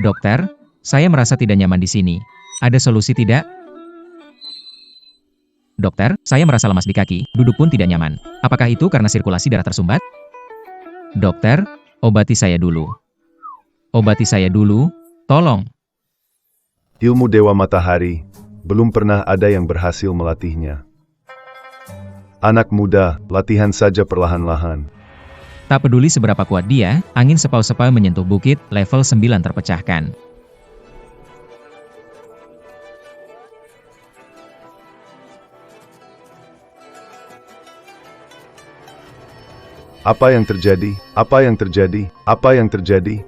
Dokter, saya merasa tidak nyaman di sini. Ada solusi tidak? Dokter, saya merasa lemas di kaki, duduk pun tidak nyaman. Apakah itu karena sirkulasi darah tersumbat? Dokter, obati saya dulu. Obati saya dulu, tolong. Ilmu Dewa Matahari, belum pernah ada yang berhasil melatihnya. Anak muda, latihan saja perlahan-lahan. Tak peduli seberapa kuat dia, angin sepau-sepau menyentuh bukit, level 9 terpecahkan. Apa yang terjadi? Apa yang terjadi? Apa yang terjadi?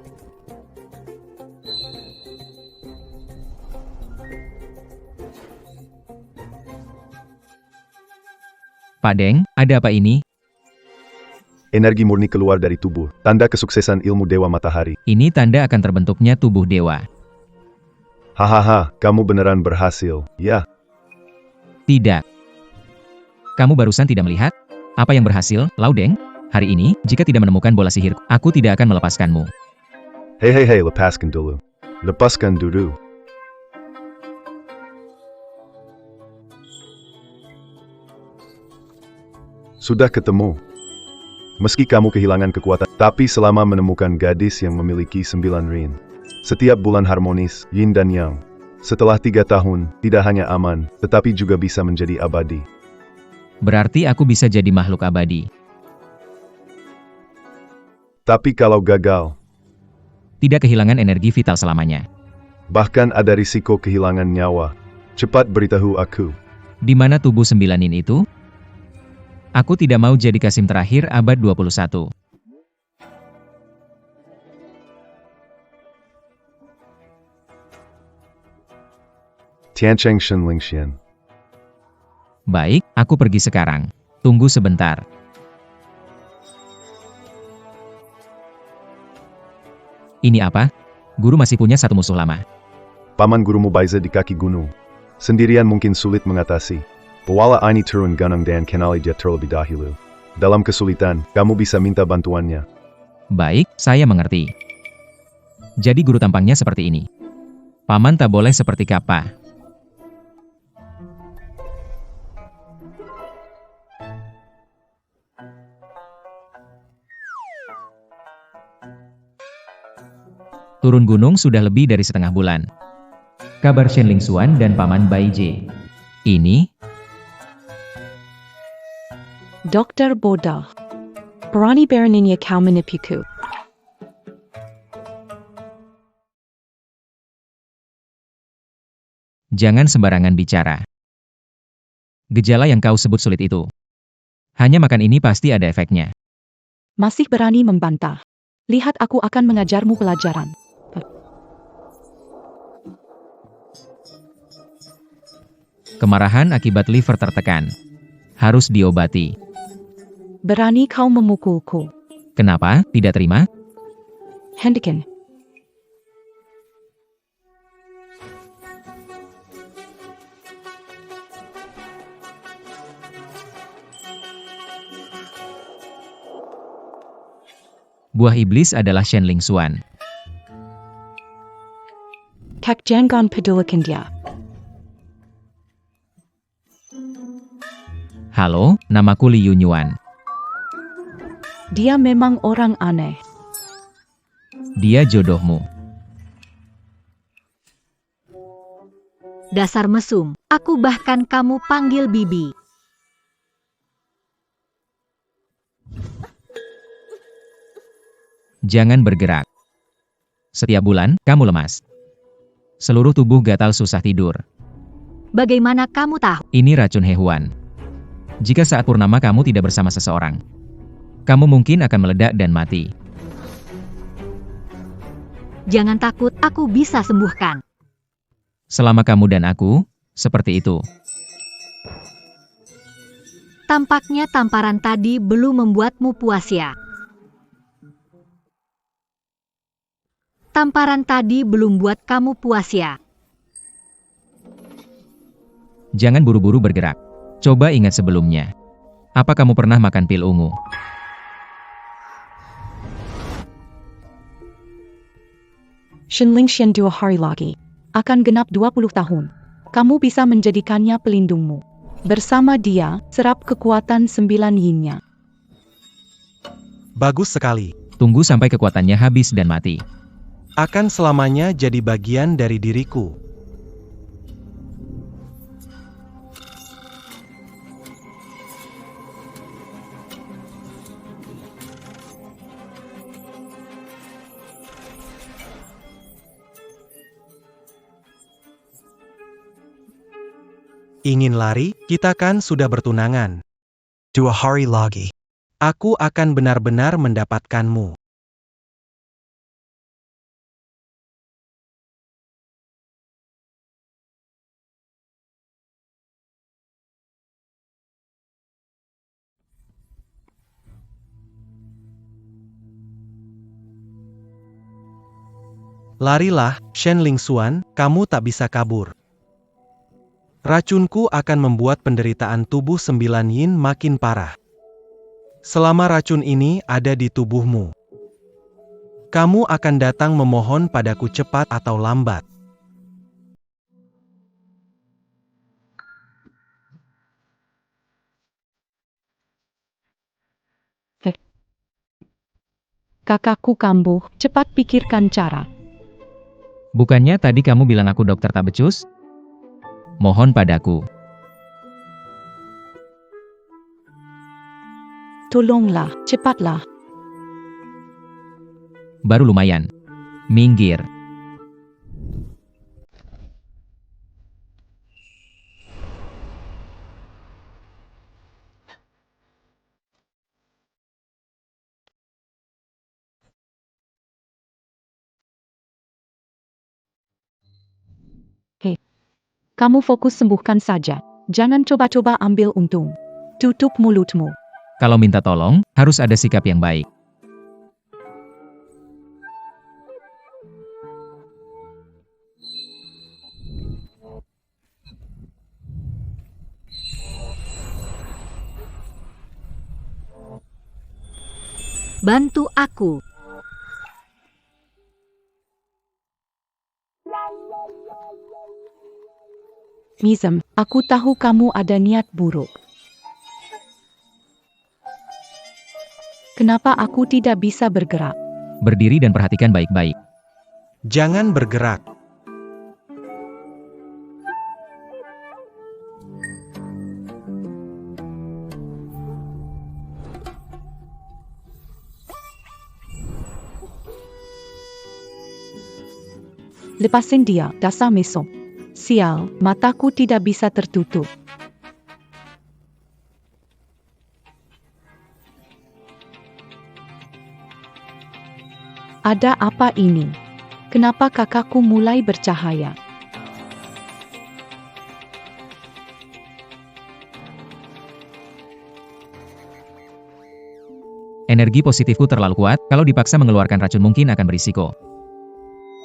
Pak Deng, ada apa ini? Energi murni keluar dari tubuh, tanda kesuksesan ilmu Dewa Matahari. Ini tanda akan terbentuknya tubuh dewa. Hahaha, kamu beneran berhasil, ya? Tidak. Kamu barusan tidak melihat? Apa yang berhasil, Laudeng? Hari ini, jika tidak menemukan bola sihir, aku tidak akan melepaskanmu. Hei, lepaskan dulu. Lepaskan dulu. Sudah ketemu. Meski kamu kehilangan kekuatan, tapi selama menemukan gadis yang memiliki 9 rin. Setiap bulan harmonis, yin dan yang. Setelah 3 tahun, tidak hanya aman, tetapi juga bisa menjadi abadi. Berarti aku bisa jadi makhluk abadi. Tapi kalau gagal, Tidak kehilangan energi vital selamanya. bahkan ada risiko kehilangan nyawa. Cepat beritahu aku. Di mana tubuh 9 yin itu? Aku tidak mau jadi Kasim terakhir abad 21. Tiancheng Shen Lingxian. Baik, aku pergi sekarang. Tunggu sebentar. Ini apa? Guru masih punya satu musuh lama. Paman gurumu Baiza di kaki gunung. Sendirian mungkin sulit mengatasi. Pewala ini turun gunung dan kenali dia terlebih dahulu. Dalam kesulitan, kamu bisa minta bantuannya. Baik, saya mengerti. Jadi guru tampangnya seperti ini. Paman tak boleh seperti Kappa. Turun gunung sudah lebih dari setengah bulan. Kabar Shen Lingxuan dan Paman Bai Jie. Ini, Dr. Boda. Berani beraninya kau menipuku. jangan sembarangan bicara. Gejala yang kau sebut sulit itu. Hanya makan ini pasti ada efeknya. Masih berani membantah. Lihat aku akan mengajarmu pelajaran. Kemarahan akibat liver tertekan. Harus diobati. Berani kau memukulku. Kenapa? Tidak terima? Hentikan. Buah iblis adalah Shen Lingxuan. Kak jangan pedulikan dia. Halo, namaku Li Yunyuan. Dia memang orang aneh. Dia jodohmu. Dasar mesum, aku bahkan kamu panggil Bibi. Jangan bergerak. Setiap bulan, kamu lemas. Seluruh tubuh gatal susah tidur. Bagaimana kamu tahu? Ini racun hewan. Jika saat purnama kamu tidak bersama seseorang, kamu mungkin akan meledak dan mati. Jangan takut, aku bisa sembuhkan. Selama kamu dan aku, seperti itu. Tampaknya tamparan tadi belum membuatmu puas ya. Tamparan tadi belum buat kamu puas ya. Jangan buru-buru bergerak. Coba ingat sebelumnya. Apa kamu pernah makan pil ungu? Shenlingshan 2 hari lagi. Akan genap 20 tahun. Kamu bisa menjadikannya pelindungmu. Bersama dia, serap kekuatan 9 yin-nya. Bagus sekali. Tunggu sampai kekuatannya habis dan mati. Akan selamanya jadi bagian dari diriku. Ingin lari? Kita kan sudah bertunangan. 2 hari lagi. Aku akan benar-benar mendapatkanmu. Larilah, Shen Lingxuan, kamu tak bisa kabur. Racunku akan membuat penderitaan tubuh 9 yin makin parah. Selama racun ini ada di tubuhmu, kamu akan datang memohon padaku cepat atau lambat. Kakakku kambuh, cepat pikirkan cara. Bukannya tadi kamu bilang aku dokter tak becus? Mohon padaku. Tolonglah, cepatlah. Baru lumayan. Minggir. Hei, kamu fokus sembuhkan saja. Jangan coba-coba ambil untung. Tutup mulutmu. Kalau minta tolong, harus ada sikap yang baik. Bantu aku. Mizem, aku tahu kamu ada niat buruk. Kenapa aku tidak bisa bergerak? Berdiri dan perhatikan baik-baik. Jangan bergerak. Lepasin dia, dasar mesum. Sial, mataku tidak bisa tertutup. Ada apa ini? Kenapa kakakku mulai bercahaya? Energi positifku terlalu kuat, kalau dipaksa mengeluarkan racun mungkin akan berisiko.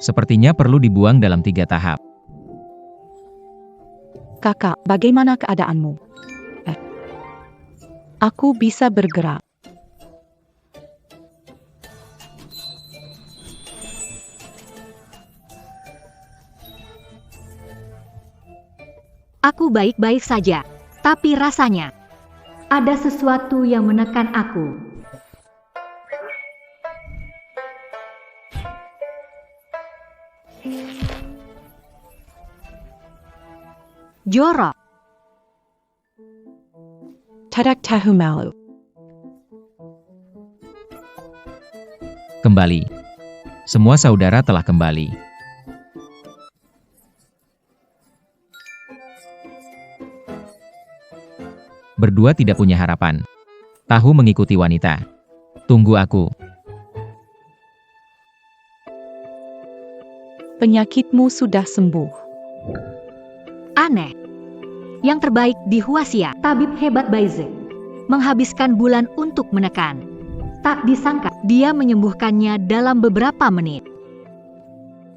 Sepertinya perlu dibuang dalam 3 tahap. Kakak, bagaimana keadaanmu? Aku bisa bergerak. Aku baik-baik saja, tapi rasanya ada sesuatu yang menekan aku. Jorok. Tadak tahu malu. Kembali. Semua saudara telah kembali. Berdua tidak punya harapan. Tahu mengikuti wanita. Tunggu aku. Penyakitmu sudah sembuh. Aneh. Yang terbaik di Huaxia, tabib hebat Baize, menghabiskan bulan untuk menekan. Tak disangka, dia menyembuhkannya dalam beberapa menit.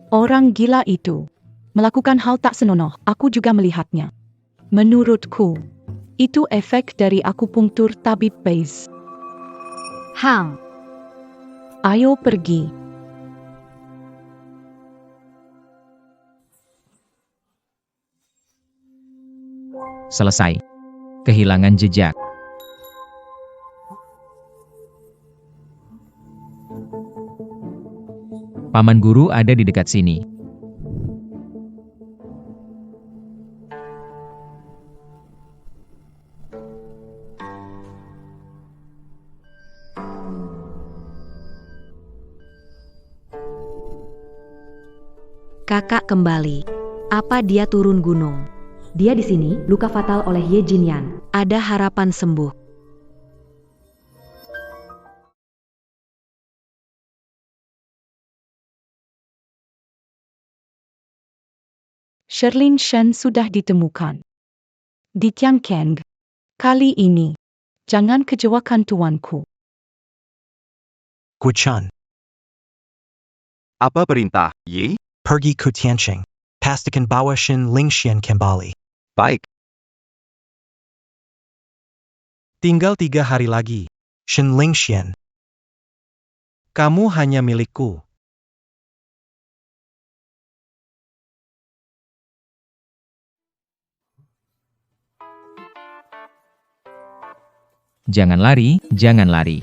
Orang gila itu melakukan hal tak senonoh, aku juga melihatnya. Menurutku, itu efek dari akupunktur tabib Baize. Hang. Ayo pergi. Selesai. Kehilangan jejak. Paman guru ada di dekat sini. Kakak kembali. Apa dia turun gunung? Dia di sini, luka fatal oleh Ye Jinyan. Ada harapan sembuh. Sherlin Shen sudah ditemukan. Di Tiangkeng. Kali ini, jangan kecewakan tuanku. Guchan, Apa perintah, Yi? pergi ke Tianqing. Pastikan bawa Shin Lingxian kembali. Baik. Tinggal 3 hari lagi. Shin Lingxian, Kamu hanya milikku. Jangan lari, jangan lari.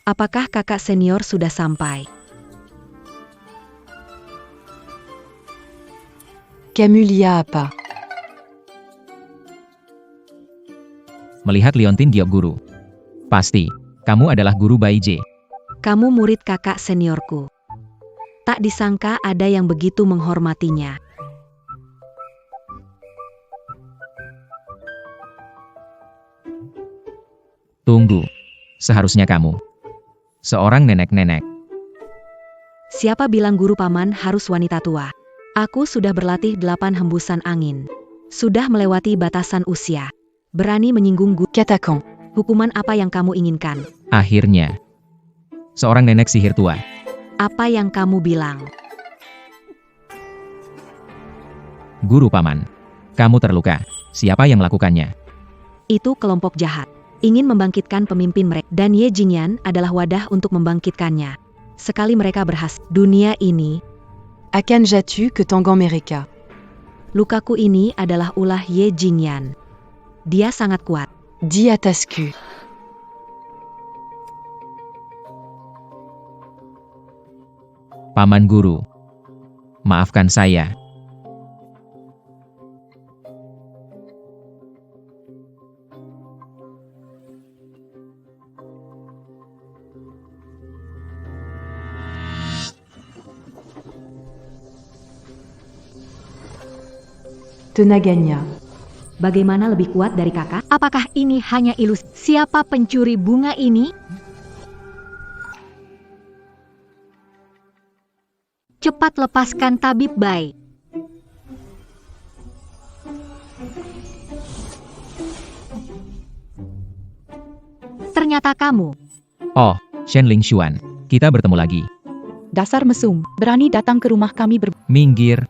Apakah kakak senior sudah sampai? Camulia apa? Melihat Liontin Giok guru. Pasti, kamu adalah guru Baije. Kamu murid kakak seniorku. Tak disangka ada yang begitu menghormatinya. Tunggu. Seharusnya kamu. Seorang nenek-nenek. Siapa bilang guru paman harus wanita tua? Aku sudah berlatih 8 hembusan angin. Sudah melewati batasan usia. Berani menyinggung guru. Katakan. Hukuman apa yang kamu inginkan? Akhirnya. Seorang nenek sihir tua. Apa yang kamu bilang? Guru paman. Kamu terluka. Siapa yang melakukannya? Itu kelompok jahat. Ingin membangkitkan pemimpin mereka. Dan Ye Jingyan adalah wadah untuk membangkitkannya. Sekali mereka berhasil. Dunia ini. Akan jatuh ke Tonggong mereka. Lukaku ini adalah ulah Ye Jingyan. Dia sangat kuat. Di atasku. Paman guru. Maafkan saya. Tenaganya. Bagaimana lebih kuat dari kakak? Apakah ini hanya ilusi? Siapa pencuri bunga ini? Cepat lepaskan tabib Bai. Ternyata kamu. Oh, Shen Lingxuan. Kita bertemu lagi. Dasar mesum. Berani datang ke rumah kami Minggir.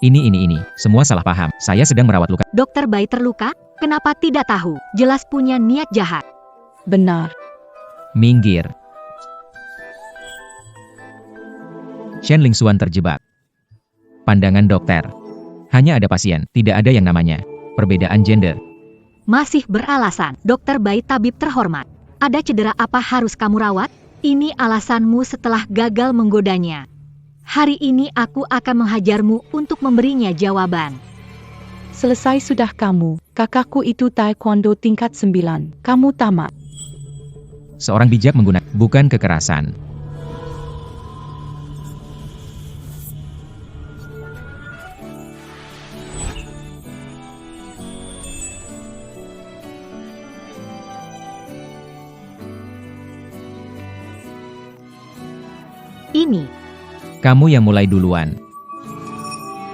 Ini. Semua salah paham. Saya sedang merawat luka. Dokter Bai terluka? Kenapa tidak tahu? Jelas punya niat jahat. Benar. Minggir. Shen Lingxuan terjebak. Pandangan dokter. Hanya ada pasien, tidak ada yang namanya perbedaan gender. Masih beralasan, Dokter Bai tabib terhormat. Ada cedera apa harus kamu rawat? Ini alasanmu setelah gagal menggodanya. Hari ini aku akan menghajarmu untuk memberinya jawaban. Selesai sudah kamu. Kakakku itu taekwondo tingkat 9. Kamu tamat. Seorang bijak menggunakan, bukan kekerasan. Ini, Kamu yang mulai duluan.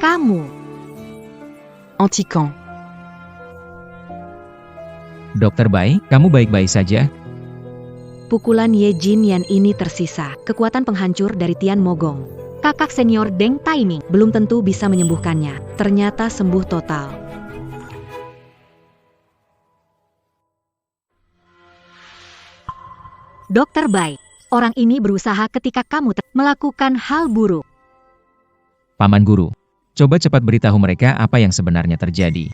kamu. Antikan. Dokter Bai, kamu baik-baik saja? Pukulan Ye Jinyan ini tersisa. Kekuatan penghancur dari Tian Mogong. Kakak senior Deng Taiming belum tentu bisa menyembuhkannya. Ternyata sembuh total. Dokter Bai, orang ini berusaha ketika kamu melakukan hal buruk. Paman Guru, coba cepat beritahu mereka apa yang sebenarnya terjadi.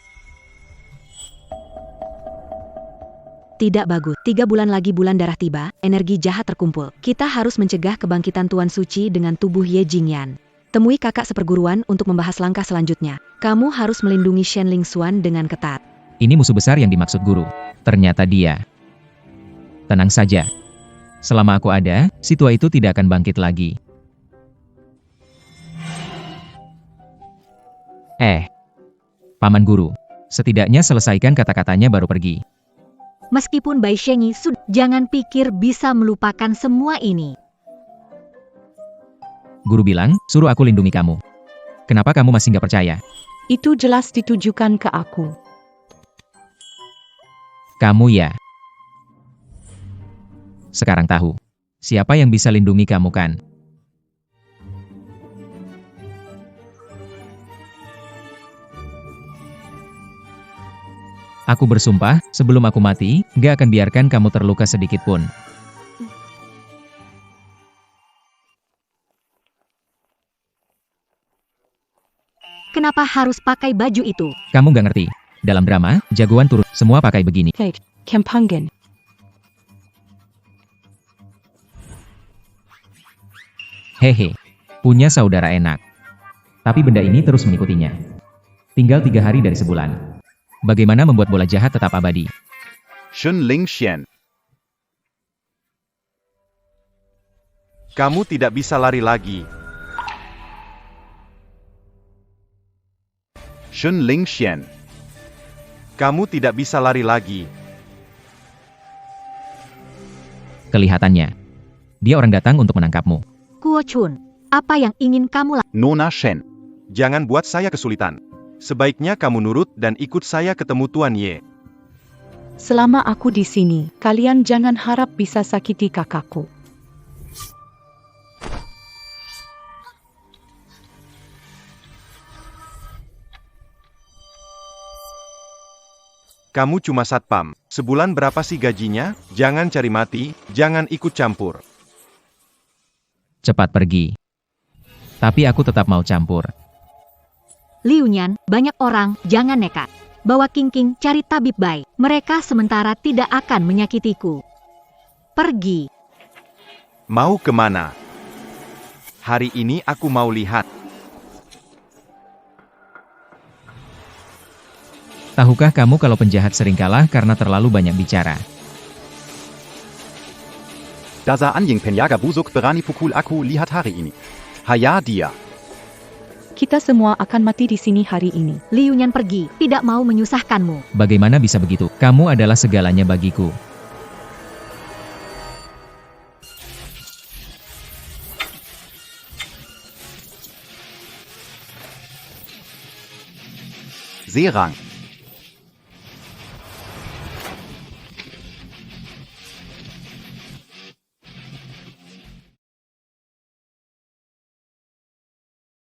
Tidak bagus. 3 bulan lagi bulan darah tiba, energi jahat terkumpul. Kita harus mencegah kebangkitan Tuan Suci dengan tubuh Ye Jingyan. Temui kakak seperguruan untuk membahas langkah selanjutnya. Kamu harus melindungi Shen Lingxuan dengan ketat. Ini musuh besar yang dimaksud Guru. Ternyata dia. Tenang saja. Selama aku ada, si tua itu tidak akan bangkit lagi. Paman Guru, setidaknya selesaikan kata-katanya baru pergi. Meskipun Bai Shengi sudah, jangan pikir bisa melupakan semua ini. Guru bilang, suruh aku lindungi kamu. Kenapa kamu masih nggak percaya? Itu jelas ditujukan ke aku. Kamu ya. Sekarang tahu. Siapa yang bisa lindungi kamu kan? Aku bersumpah, sebelum aku mati, gak akan biarkan kamu terluka sedikit pun. Kenapa harus pakai baju itu? Kamu gak ngerti. Dalam drama, jagoan turun, semua pakai begini. Kate, Kempangan. Hehe, punya saudara enak. Tapi benda ini terus mengikutinya. Tinggal 3 hari dari sebulan. Bagaimana membuat bola jahat tetap abadi? Shen Lingxian. Kamu tidak bisa lari lagi. Shen Lingxian. Kamu tidak bisa lari lagi. Kelihatannya. Dia orang datang untuk menangkapmu. Kuo Chun, apa yang ingin kamu lakukan? Nona Shen. Jangan buat saya kesulitan. Sebaiknya kamu nurut dan ikut saya ketemu Tuan Ye. Selama aku di sini, kalian jangan harap bisa sakiti kakakku. Kamu cuma satpam. Sebulan berapa sih gajinya? Jangan cari mati, jangan ikut campur. Cepat pergi. Tapi aku tetap mau campur. Liu Nian, banyak orang, jangan nekat. Bawa King cari tabib Bai. Mereka sementara tidak akan menyakitiku. Pergi. Mau kemana? Hari ini aku mau lihat. Tahukah kamu kalau penjahat sering kalah karena terlalu banyak bicara? Dasa Anjing Penyaga Busuk Berani Pukul Aku Lihat Hari Ini. Haya dia. Kita semua akan mati di sini hari ini. Liu Nian pergi, tidak mau menyusahkanmu. Bagaimana bisa begitu? Kamu adalah segalanya bagiku. Serang.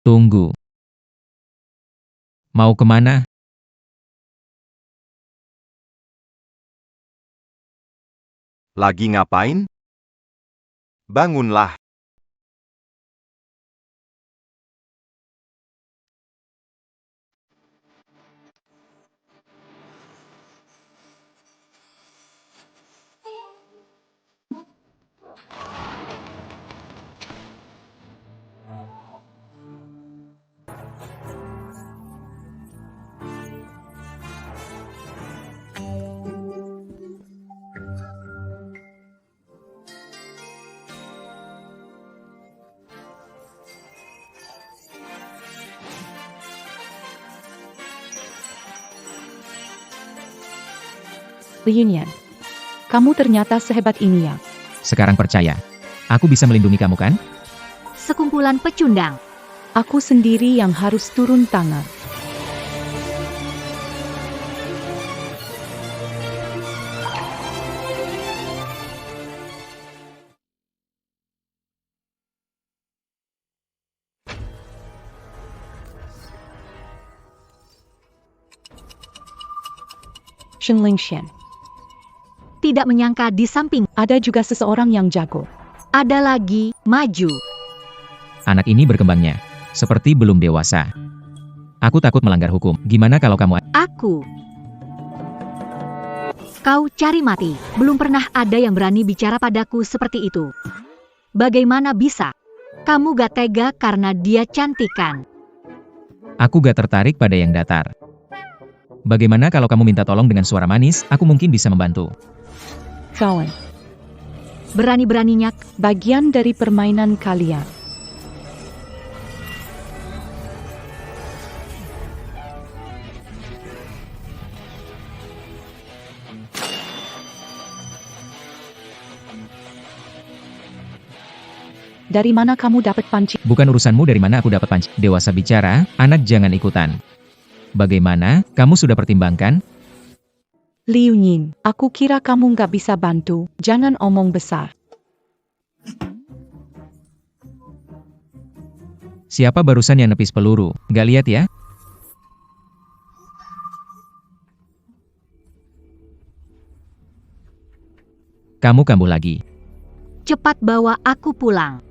Tunggu. Mau kemana? Lagi ngapain? Bangunlah. Liu Nian, kamu ternyata sehebat ini ya. Sekarang percaya. Aku bisa melindungi kamu kan? Sekumpulan pecundang. Aku sendiri yang harus turun tangan. Shen Lingxian. Tidak menyangka di samping Ada juga seseorang yang jago. ada lagi maju. Anak ini berkembangnya. Seperti belum dewasa. Aku takut melanggar hukum. Gimana kalau kamu... Aku. Kau cari mati. Belum pernah ada yang berani bicara padaku seperti itu. Bagaimana bisa? Kamu gak tega karena dia cantikan. Aku gak tertarik pada yang datar. Bagaimana kalau kamu minta tolong dengan suara manis? Aku mungkin bisa membantu. Kawan, Berani-beraninya bagian dari permainan kalian. Dari mana kamu dapat panci? Bukan urusanmu dari mana aku dapat panci. Dewasa bicara, anak jangan ikutan. Bagaimana? Kamu sudah pertimbangkan? Liu Yin, aku kira kamu nggak bisa bantu. Jangan omong besar. Siapa barusan yang nepis peluru? Gak lihat ya? Kamu kambuh lagi. cepat bawa aku pulang.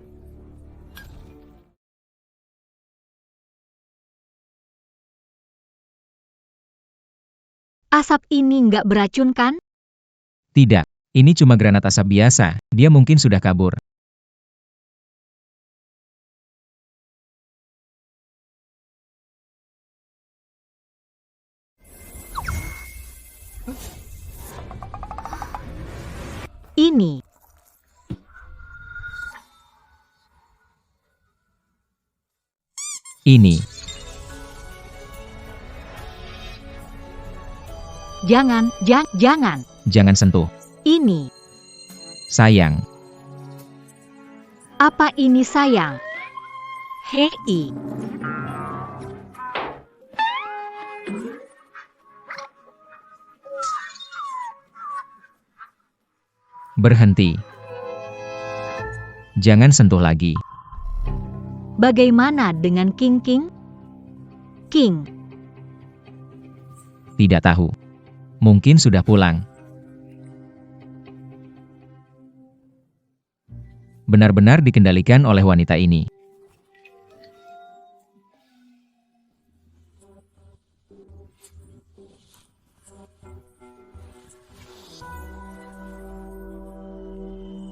Asap ini nggak beracun kan? Tidak. Ini cuma granat asap biasa. Dia mungkin sudah kabur. Ini. Ini. Jangan. Jangan sentuh. Ini. Sayang. Apa ini sayang? Hei. Berhenti. Jangan sentuh lagi. Bagaimana dengan King King? King. Tidak tahu. Mungkin sudah pulang. Benar-benar dikendalikan oleh wanita ini.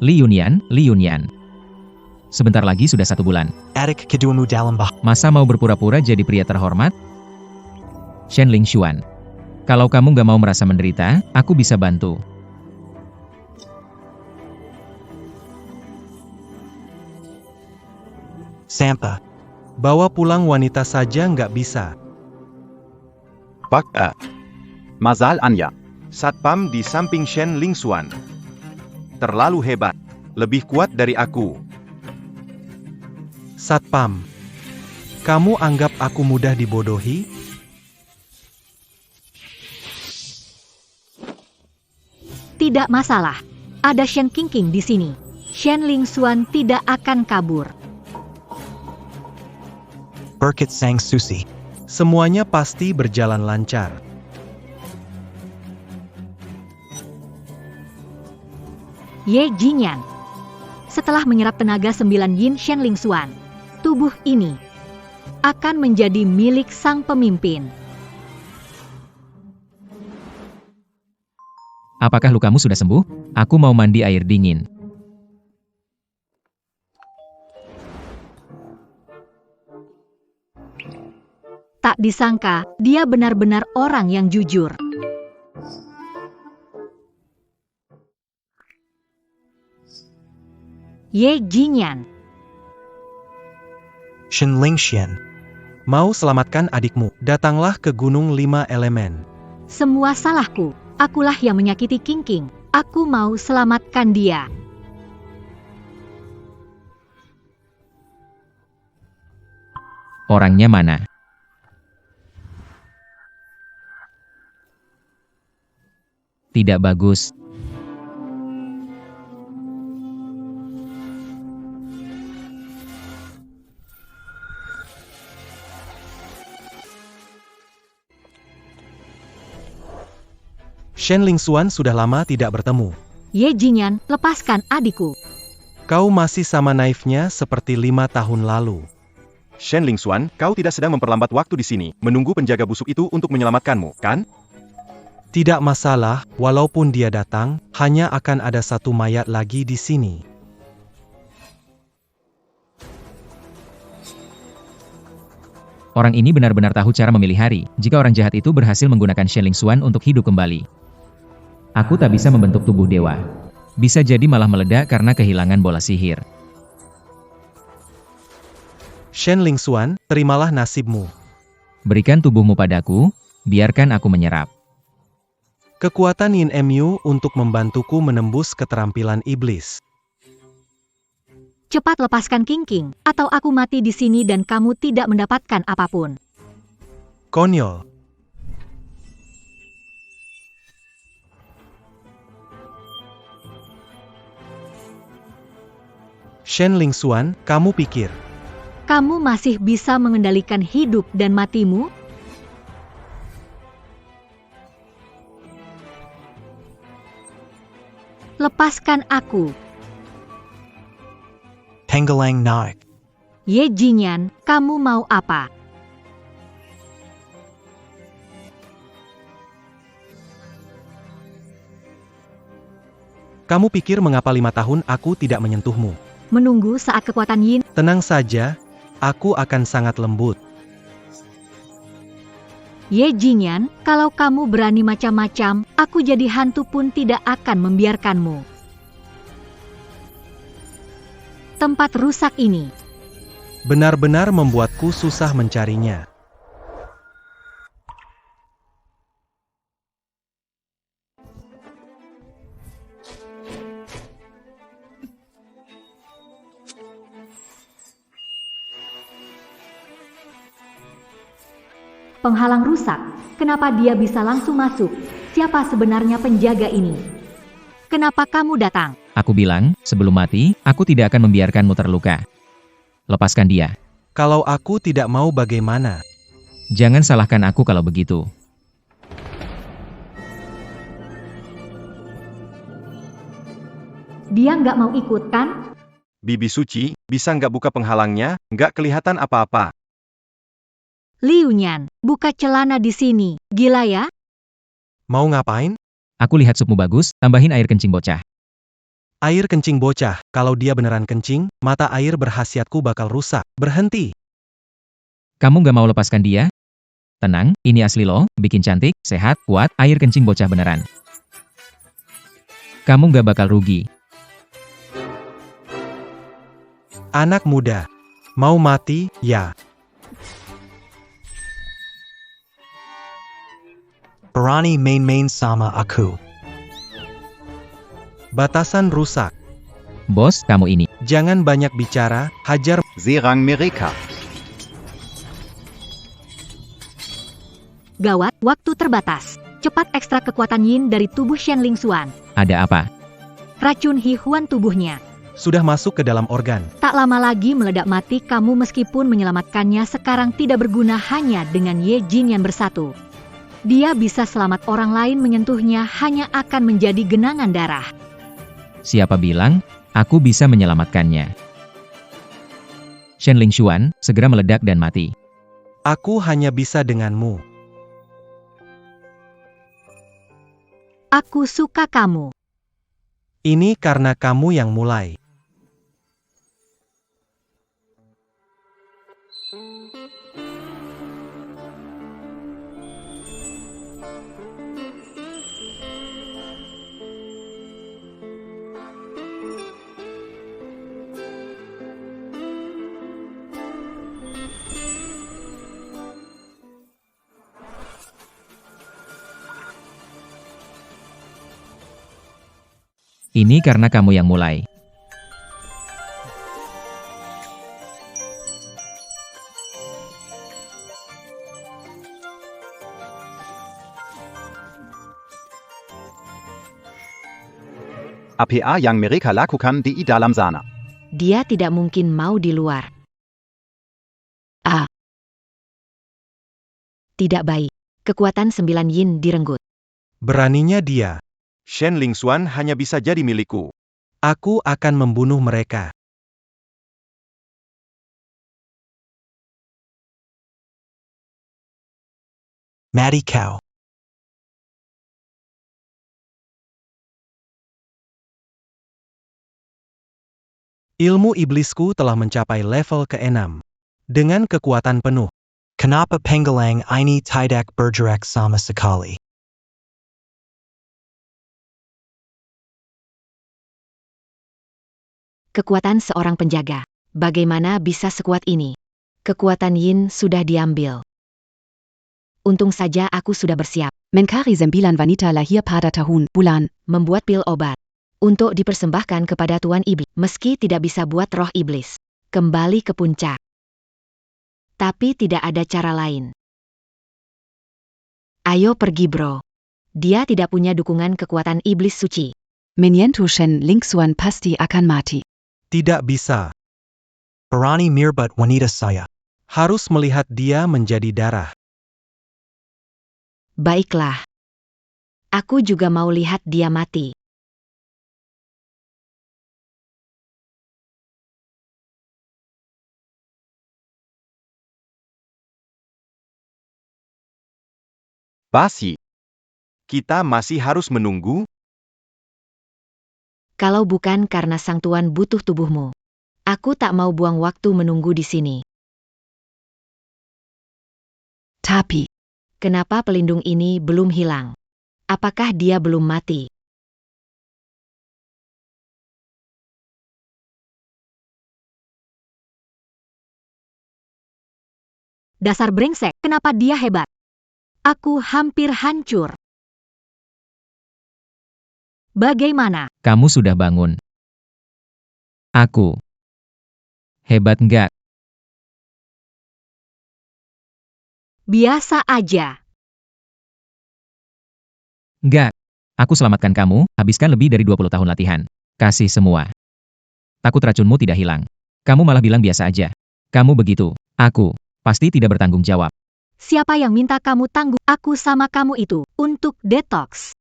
Li Yunyan. Sebentar lagi sudah 1 bulan. Adik keduamu dalam bah. Masa mau berpura-pura jadi pria terhormat? Shen Lingshuan. Kalau kamu gak mau merasa menderita, aku bisa bantu. Sampa. Bawa pulang wanita saja nggak bisa. Pak Mazal Anya. Satpam di samping Shen Lingxuan. Terlalu hebat. Lebih kuat dari aku. Satpam. Kamu anggap aku mudah dibodohi? Tidak masalah. Ada Shen King King di sini. Shen Lingxuan tidak akan kabur. Burkit Sang Susi. Semuanya pasti berjalan lancar. Ye Jinyan. Setelah menyerap tenaga 9 Yin Shen Lingxuan, tubuh ini akan menjadi milik sang pemimpin. Apakah lukamu sudah sembuh? Aku mau mandi air dingin. Tak disangka, dia benar-benar orang yang jujur. Ye Jinyan. Shen Lingxian. Mau selamatkan adikmu, datanglah ke Gunung 5 Elemen. Semua salahku. Akulah yang menyakiti King King. Aku mau selamatkan dia. Orangnya mana? Tidak bagus. Shen Lingxuan sudah lama tidak bertemu. Ye Jinyan, lepaskan adikku. Kau masih sama naifnya seperti 5 tahun lalu. Shen Lingxuan, kau tidak sedang memperlambat waktu di sini, menunggu penjaga busuk itu untuk menyelamatkanmu, kan? Tidak masalah, walaupun dia datang, hanya akan ada satu mayat lagi di sini. Orang ini benar-benar tahu cara memilih hari, jika orang jahat itu berhasil menggunakan Shen Lingxuan untuk hidup kembali. Aku tak bisa membentuk tubuh dewa. Bisa jadi malah meledak karena kehilangan bola sihir. Shen Lingxuan, terimalah nasibmu. Berikan tubuhmu padaku, biarkan aku menyerap. Kekuatan Yin Mu untuk membantuku menembus keterampilan iblis. Cepat lepaskan King King, atau aku mati di sini dan kamu tidak mendapatkan apapun. Konyol. Shen Lingxuan, kamu pikir Kamu masih bisa mengendalikan hidup dan matimu? Lepaskan aku. Tenggelang naik. Ye Jinyan, kamu mau apa? kamu pikir mengapa 5 tahun aku tidak menyentuhmu? Menunggu saat kekuatan Yin. Tenang saja, aku akan sangat lembut. Ye Jinyan, kalau kamu berani macam-macam, aku jadi hantu pun tidak akan membiarkanmu. Tempat rusak ini. Benar-benar membuatku susah mencarinya. Penghalang rusak. Kenapa dia bisa langsung masuk? Siapa sebenarnya penjaga ini? Kenapa kamu datang? Aku bilang, sebelum mati, aku tidak akan membiarkanmu terluka. Lepaskan dia. Kalau aku tidak mau bagaimana? Jangan salahkan aku kalau begitu. Dia nggak mau ikut kan? Bibi Suci, bisa nggak buka penghalangnya? Nggak kelihatan apa-apa. Liu Nyan, buka celana di sini. Gila ya? Mau ngapain? Aku lihat supmu bagus, tambahin air kencing bocah. Air kencing bocah, kalau dia beneran kencing, mata air berhasiatku bakal rusak. Berhenti. Kamu gak mau lepaskan dia? Tenang, ini asli loh, bikin cantik, sehat, kuat, air kencing bocah beneran. Kamu gak bakal rugi. Anak muda. Mau mati, ya. Berani main-main sama aku. Batasan rusak. Bos, kamu ini. Jangan banyak bicara, hajar. Serang mereka. Gawat, waktu terbatas. Cepat ekstrak kekuatan Yin dari tubuh Shen Lingxuan. Ada apa? Racun Hihuan tubuhnya. Sudah masuk ke dalam organ. Tak lama lagi meledak mati kamu meskipun menyelamatkannya sekarang tidak berguna hanya dengan Ye Jinyan bersatu. Dia bisa selamat orang lain menyentuhnya hanya akan menjadi genangan darah. Siapa bilang, aku bisa menyelamatkannya? Shen Lingxuan, segera meledak dan mati. Aku hanya bisa denganmu. Aku suka kamu. Ini karena kamu yang mulai. Ini karena kamu yang mulai. APA yang mereka lakukan di dalam sana. Dia tidak mungkin mau di luar. Tidak baik. Kekuatan 9 Yin direnggut. Beraninya dia. Shen Lingxuan hanya bisa jadi milikku. Aku akan membunuh mereka. Matty Cow. Ilmu iblisku telah mencapai level ke-6. Dengan kekuatan penuh. Kanapa Pengalang ini tidak bergerak sama sekali. Kekuatan seorang penjaga. Bagaimana bisa sekuat ini? Kekuatan Yin sudah diambil. Untung saja aku sudah bersiap. Mencari 9 wanita lahir pada tahun bulan. Membuat pil obat. Untuk dipersembahkan kepada Tuan Iblis. Meski tidak bisa buat roh iblis. Kembali ke puncak. Tapi tidak ada cara lain. Ayo pergi bro. Dia tidak punya dukungan kekuatan iblis suci. Menyentuh Shen Lingxuan pasti akan mati. Tidak bisa. Berani mirbat wanita saya. Harus melihat dia menjadi darah. Baiklah. Aku juga mau lihat dia mati. Basi. Kita masih harus menunggu? Kalau bukan karena sang tuan butuh tubuhmu. Aku tak mau buang waktu menunggu di sini. Tapi, Kenapa pelindung ini belum hilang? Apakah dia belum mati? Dasar brengsek, kenapa dia hebat? Aku hampir hancur. Bagaimana? Kamu sudah bangun. Aku. Hebat nggak? Biasa aja. Nggak. Aku selamatkan kamu, habiskan lebih dari 20 tahun latihan. Kasih semua. Takut racunmu tidak hilang. Kamu malah bilang biasa aja. Kamu begitu. Aku. Pasti tidak bertanggung jawab. Siapa yang minta kamu tangguh aku sama kamu itu untuk detox?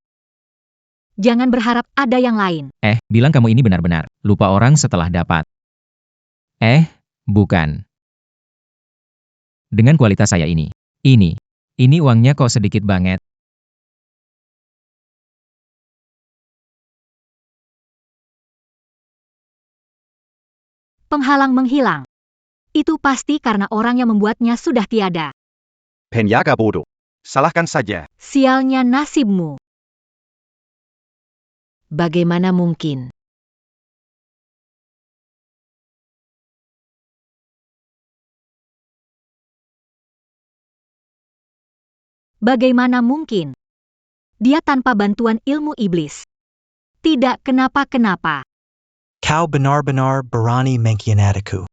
Jangan berharap ada yang lain. Bilang kamu ini benar-benar. Lupa orang setelah dapat. Bukan. Dengan kualitas saya ini. Ini uangnya kok sedikit banget. Penghalang menghilang. Itu pasti karena orang yang membuatnya sudah tiada. Penjaga bodoh. Salahkan saja. Sialnya nasibmu. Bagaimana mungkin? Bagaimana mungkin? Dia tanpa bantuan ilmu iblis. Tidak kenapa-kenapa. Kau benar-benar berani mengkhianatiku.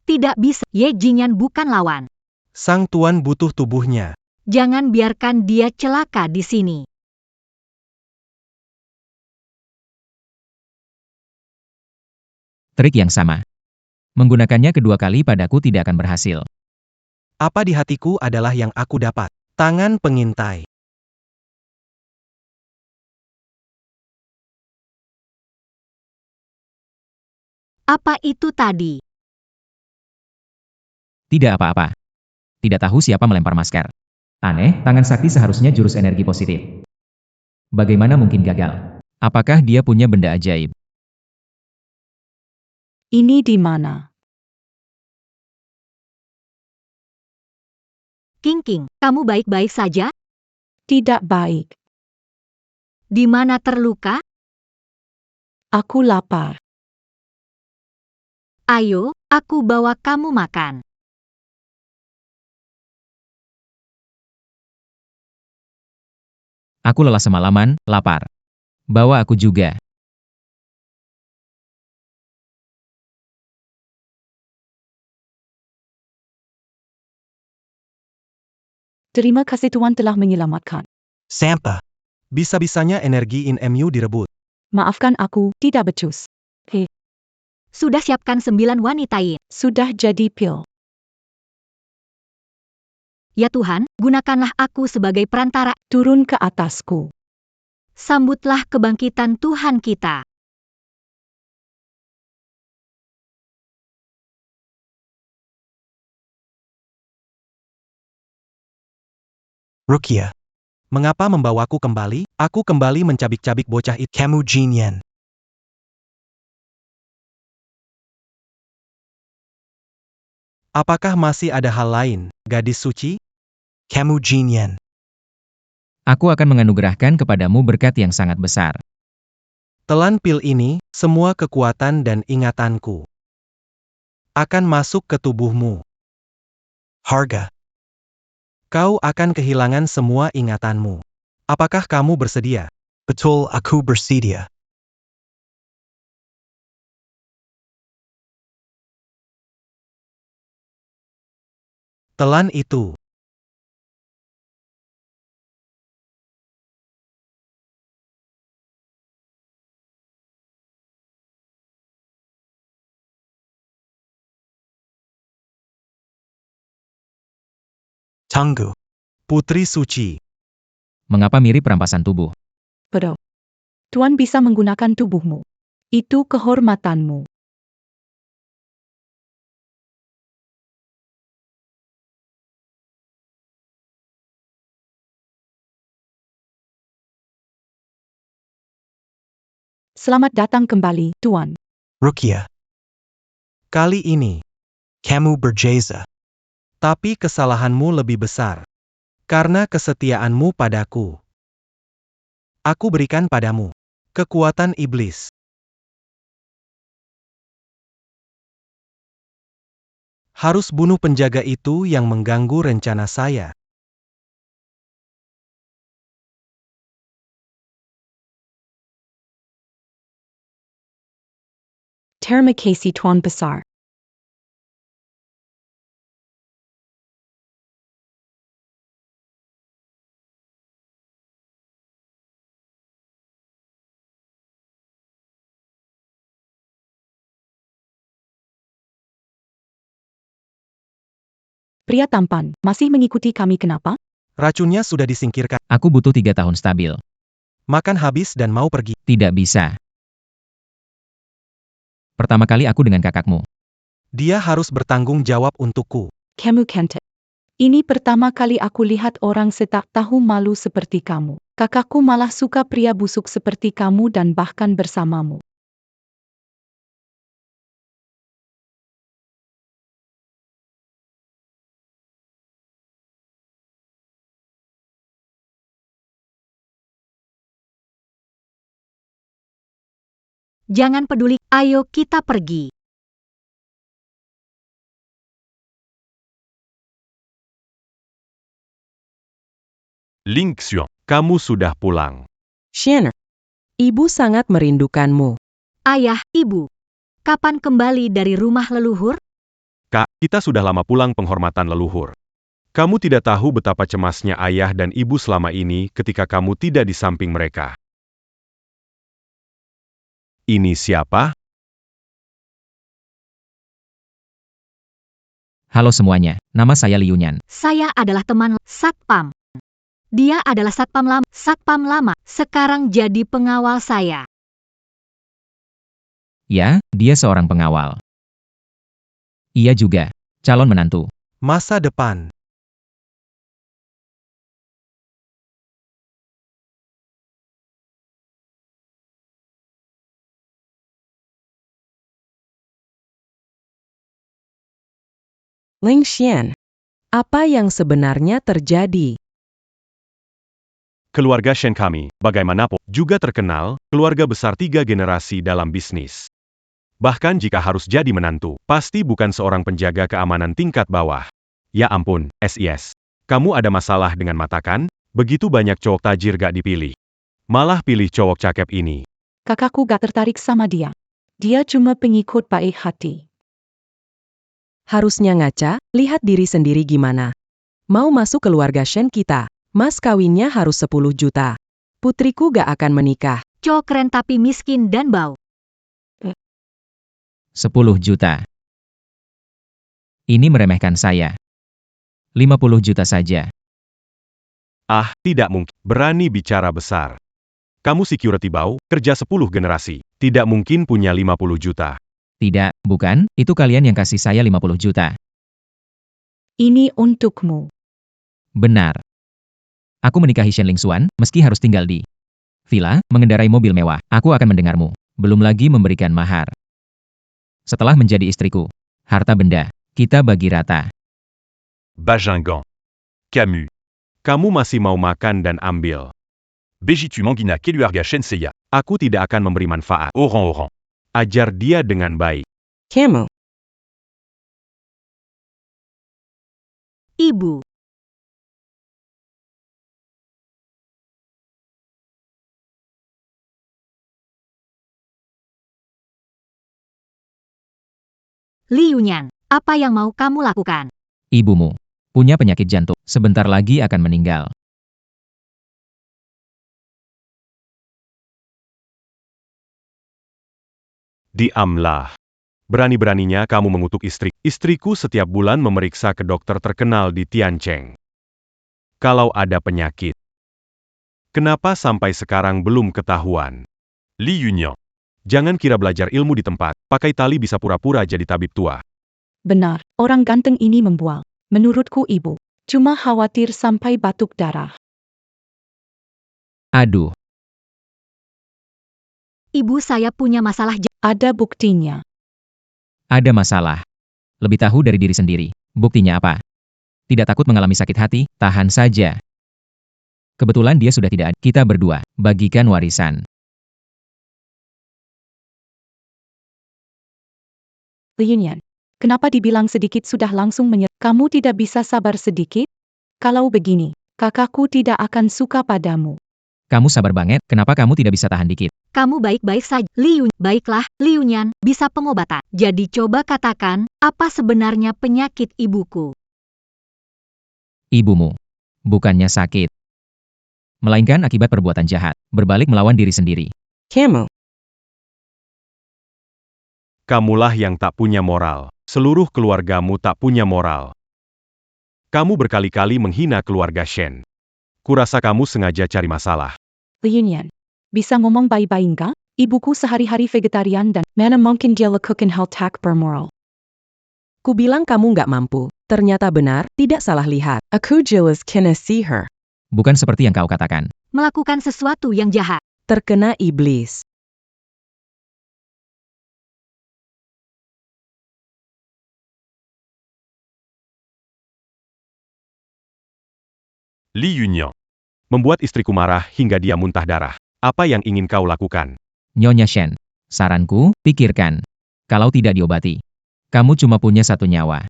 Tidak bisa. Ye Jingyan bukan lawan. Sang tuan butuh tubuhnya. Jangan biarkan dia celaka di sini. Trik yang sama. Menggunakannya kedua kali padaku tidak akan berhasil. Apa di hatiku adalah yang aku dapat. Tangan pengintai. Apa itu tadi? Tidak apa-apa. Tidak tahu siapa melempar masker. Aneh, tangan sakti seharusnya jurus energi positif. Bagaimana mungkin gagal? Apakah dia punya benda ajaib? ini di mana? King, kamu baik-baik saja? Tidak baik. Di mana terluka? Aku lapar. Ayo, aku bawa kamu makan. Aku lelah semalaman, lapar. Bawa aku juga. Terima kasih Tuan telah menyelamatkan. Sampa. Bisa-bisanya energi InMU direbut. Maafkan aku, tidak becus. Sudah siapkan 9 wanita Yin. Sudah jadi pil. Ya Tuhan, gunakanlah aku sebagai perantara. Turun ke atasku. Sambutlah kebangkitan Tuhan kita. Rukia, mengapa membawaku kembali? Aku kembali mencabik-cabik bocah itu. Kamu Jin Yen. Apakah masih ada hal lain, gadis suci? Kamu Jin Yen. Aku akan menganugerahkan kepadamu berkat yang sangat besar. Telan pil ini, semua kekuatan dan ingatanku akan masuk ke tubuhmu. Harga. Kau akan kehilangan semua ingatanmu. Apakah kamu bersedia? Betul aku bersedia. Telan itu. Tunggu. Putri suci. Mengapa mirip perampasan tubuh? Bro. Tuan bisa menggunakan tubuhmu. Itu kehormatanmu. Selamat datang kembali, Tuan. Rukia. Kali ini, Kamu berjaya. tapi kesalahanmu lebih besar. Karena kesetiaanmu padaku. Aku berikan padamu kekuatan iblis. Harus bunuh penjaga itu yang mengganggu rencana saya. Terima kasih Tuan Besar. Pria tampan, masih mengikuti kami kenapa? Racunnya sudah disingkirkan. Aku butuh 3 tahun stabil. Makan habis dan mau pergi. Tidak bisa. Pertama kali aku dengan kakakmu. Dia harus bertanggung jawab untukku. Kamu Kente. Ini pertama kali aku lihat orang setak tahu malu seperti kamu. Kakakku malah suka pria busuk seperti kamu dan bahkan bersamamu. Jangan peduli, ayo kita pergi. Ling Xiong, kamu sudah pulang. Shannon, ibu sangat merindukanmu. Ayah, ibu. Kapan kembali dari rumah leluhur? Kak, kita sudah lama pulang penghormatan leluhur. Kamu tidak tahu betapa cemasnya ayah dan ibu selama ini ketika kamu tidak di samping mereka. Ini siapa? Halo semuanya, nama saya Liu Nyan. Saya adalah teman Satpam. Dia adalah Satpam lama, sekarang jadi pengawal saya. Ya, dia seorang pengawal. Ia juga calon menantu. Masa depan. Ling Xian, apa yang sebenarnya terjadi? Keluarga Shen kami, bagaimanapun, juga terkenal, keluarga besar 3 generasi dalam bisnis. Bahkan jika harus jadi menantu, pasti bukan seorang penjaga keamanan tingkat bawah. Ya ampun, SIS. Kamu ada masalah dengan mata kan? Begitu banyak cowok tajir gak dipilih. Malah pilih cowok cakep ini. Kakakku gak tertarik sama dia. Dia cuma pengikut baik hati. Harusnya ngaca, lihat diri sendiri gimana. Mau masuk keluarga Shen kita, mas kawinnya harus 10 juta. Putriku gak akan menikah. Cowok keren tapi miskin dan bau. 10 juta. Ini meremehkan saya. 50 juta saja. Ah, tidak mungkin. Berani bicara besar. Kamu security bau, kerja 10 generasi. Tidak mungkin punya 50 juta. Tidak, bukan, itu kalian yang kasih saya 50 juta. Ini untukmu. Benar. Aku menikahi Shen Lingxuan, meski harus tinggal di villa, mengendarai mobil mewah. Aku akan mendengarmu. Belum lagi memberikan mahar. Setelah menjadi istriku, harta benda, kita bagi rata. Bajingan. Camus. Kamu masih mau makan dan ambil. Bejitu Mangina Keluarga Shenseya. Aku tidak akan memberi manfaat. Orang-orang. Ajar dia dengan baik. Kamu. Ibu. Li Yunyan, apa yang mau kamu lakukan? Ibumu punya penyakit jantung, sebentar lagi akan meninggal. Diamlah. Berani-beraninya kamu mengutuk istri. Istriku setiap bulan memeriksa ke dokter terkenal di Tiancheng. Kalau ada penyakit. Kenapa sampai sekarang belum ketahuan? Li Yunyan. Jangan kira belajar ilmu di tempat, pakai tali bisa pura-pura jadi tabib tua. Benar, orang ganteng ini membual. Menurutku ibu, cuma khawatir sampai batuk darah. Aduh, Ibu saya punya masalah Ada buktinya. ada masalah. Lebih tahu dari diri sendiri. Buktinya apa? Tidak takut mengalami sakit hati, tahan saja. Kebetulan dia sudah tidak ada. Kita berdua, bagikan warisan. Yunyan, kenapa dibilang sedikit sudah langsung menyerah? Kamu tidak bisa sabar sedikit? Kalau begini, kakakku tidak akan suka padamu. Kamu sabar banget, kenapa kamu tidak bisa tahan dikit? Kamu baik-baik saja. Baiklah, Li Yunyan, bisa pengobatan. Jadi coba katakan, apa sebenarnya penyakit ibuku? Ibumu bukannya sakit, melainkan akibat perbuatan jahat, berbalik melawan diri sendiri. Kamu. Kamulah yang tak punya moral. Seluruh keluargamu tak punya moral. Kamu berkali-kali menghina keluarga Shen. Kurasa kamu sengaja cari masalah. Yunyan, bisa ngomong baik-baik enggak? Ibuku sehari-hari vegetarian dan mana mungkin dia lakukan hal tak bermoral. Ku bilang kamu nggak mampu. Ternyata benar, tidak salah lihat. Aku jelas kena see her. Bukan seperti yang kau katakan. Melakukan sesuatu yang jahat. Terkena iblis. Li Yunyan. Membuat istriku marah hingga dia muntah darah. Apa yang ingin kau lakukan? Nyonya Shen, saranku, pikirkan. Kalau tidak diobati, kamu cuma punya satu nyawa.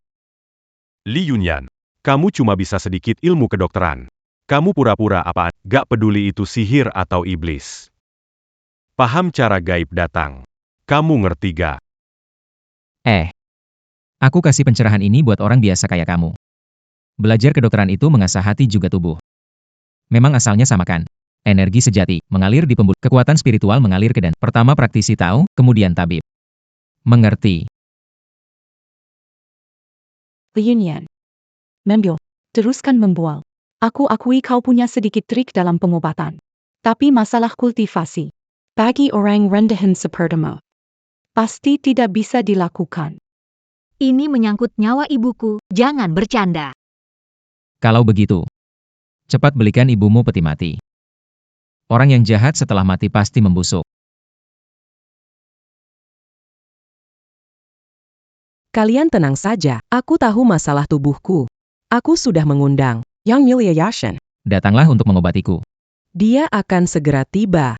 Li Yunyan. Kamu cuma bisa sedikit ilmu kedokteran. Kamu pura-pura apaan? Gak peduli itu sihir atau iblis. Paham cara gaib datang. Kamu ngerti gak? Aku kasih pencerahan ini buat orang biasa kayak kamu. Belajar kedokteran itu mengasah hati juga tubuh. Memang asalnya sama kan? Energi sejati, mengalir di pembuluh. Kekuatan spiritual mengalir ke dan. Pertama praktisi tahu, kemudian tabib. Mengerti. Yunyan, Membil, teruskan membual. Aku akui kau punya sedikit trik dalam pengobatan. Tapi masalah kultivasi, bagi orang rendahan sepertimu, pasti tidak bisa dilakukan. Ini menyangkut nyawa ibuku, jangan bercanda. Kalau begitu, cepat belikan ibumu peti mati. Orang yang jahat setelah mati pasti membusuk. Kalian tenang saja, aku tahu masalah tubuhku. Aku sudah mengundang Yang Mulia Yashin. Datanglah untuk mengobatiku. Dia akan segera tiba.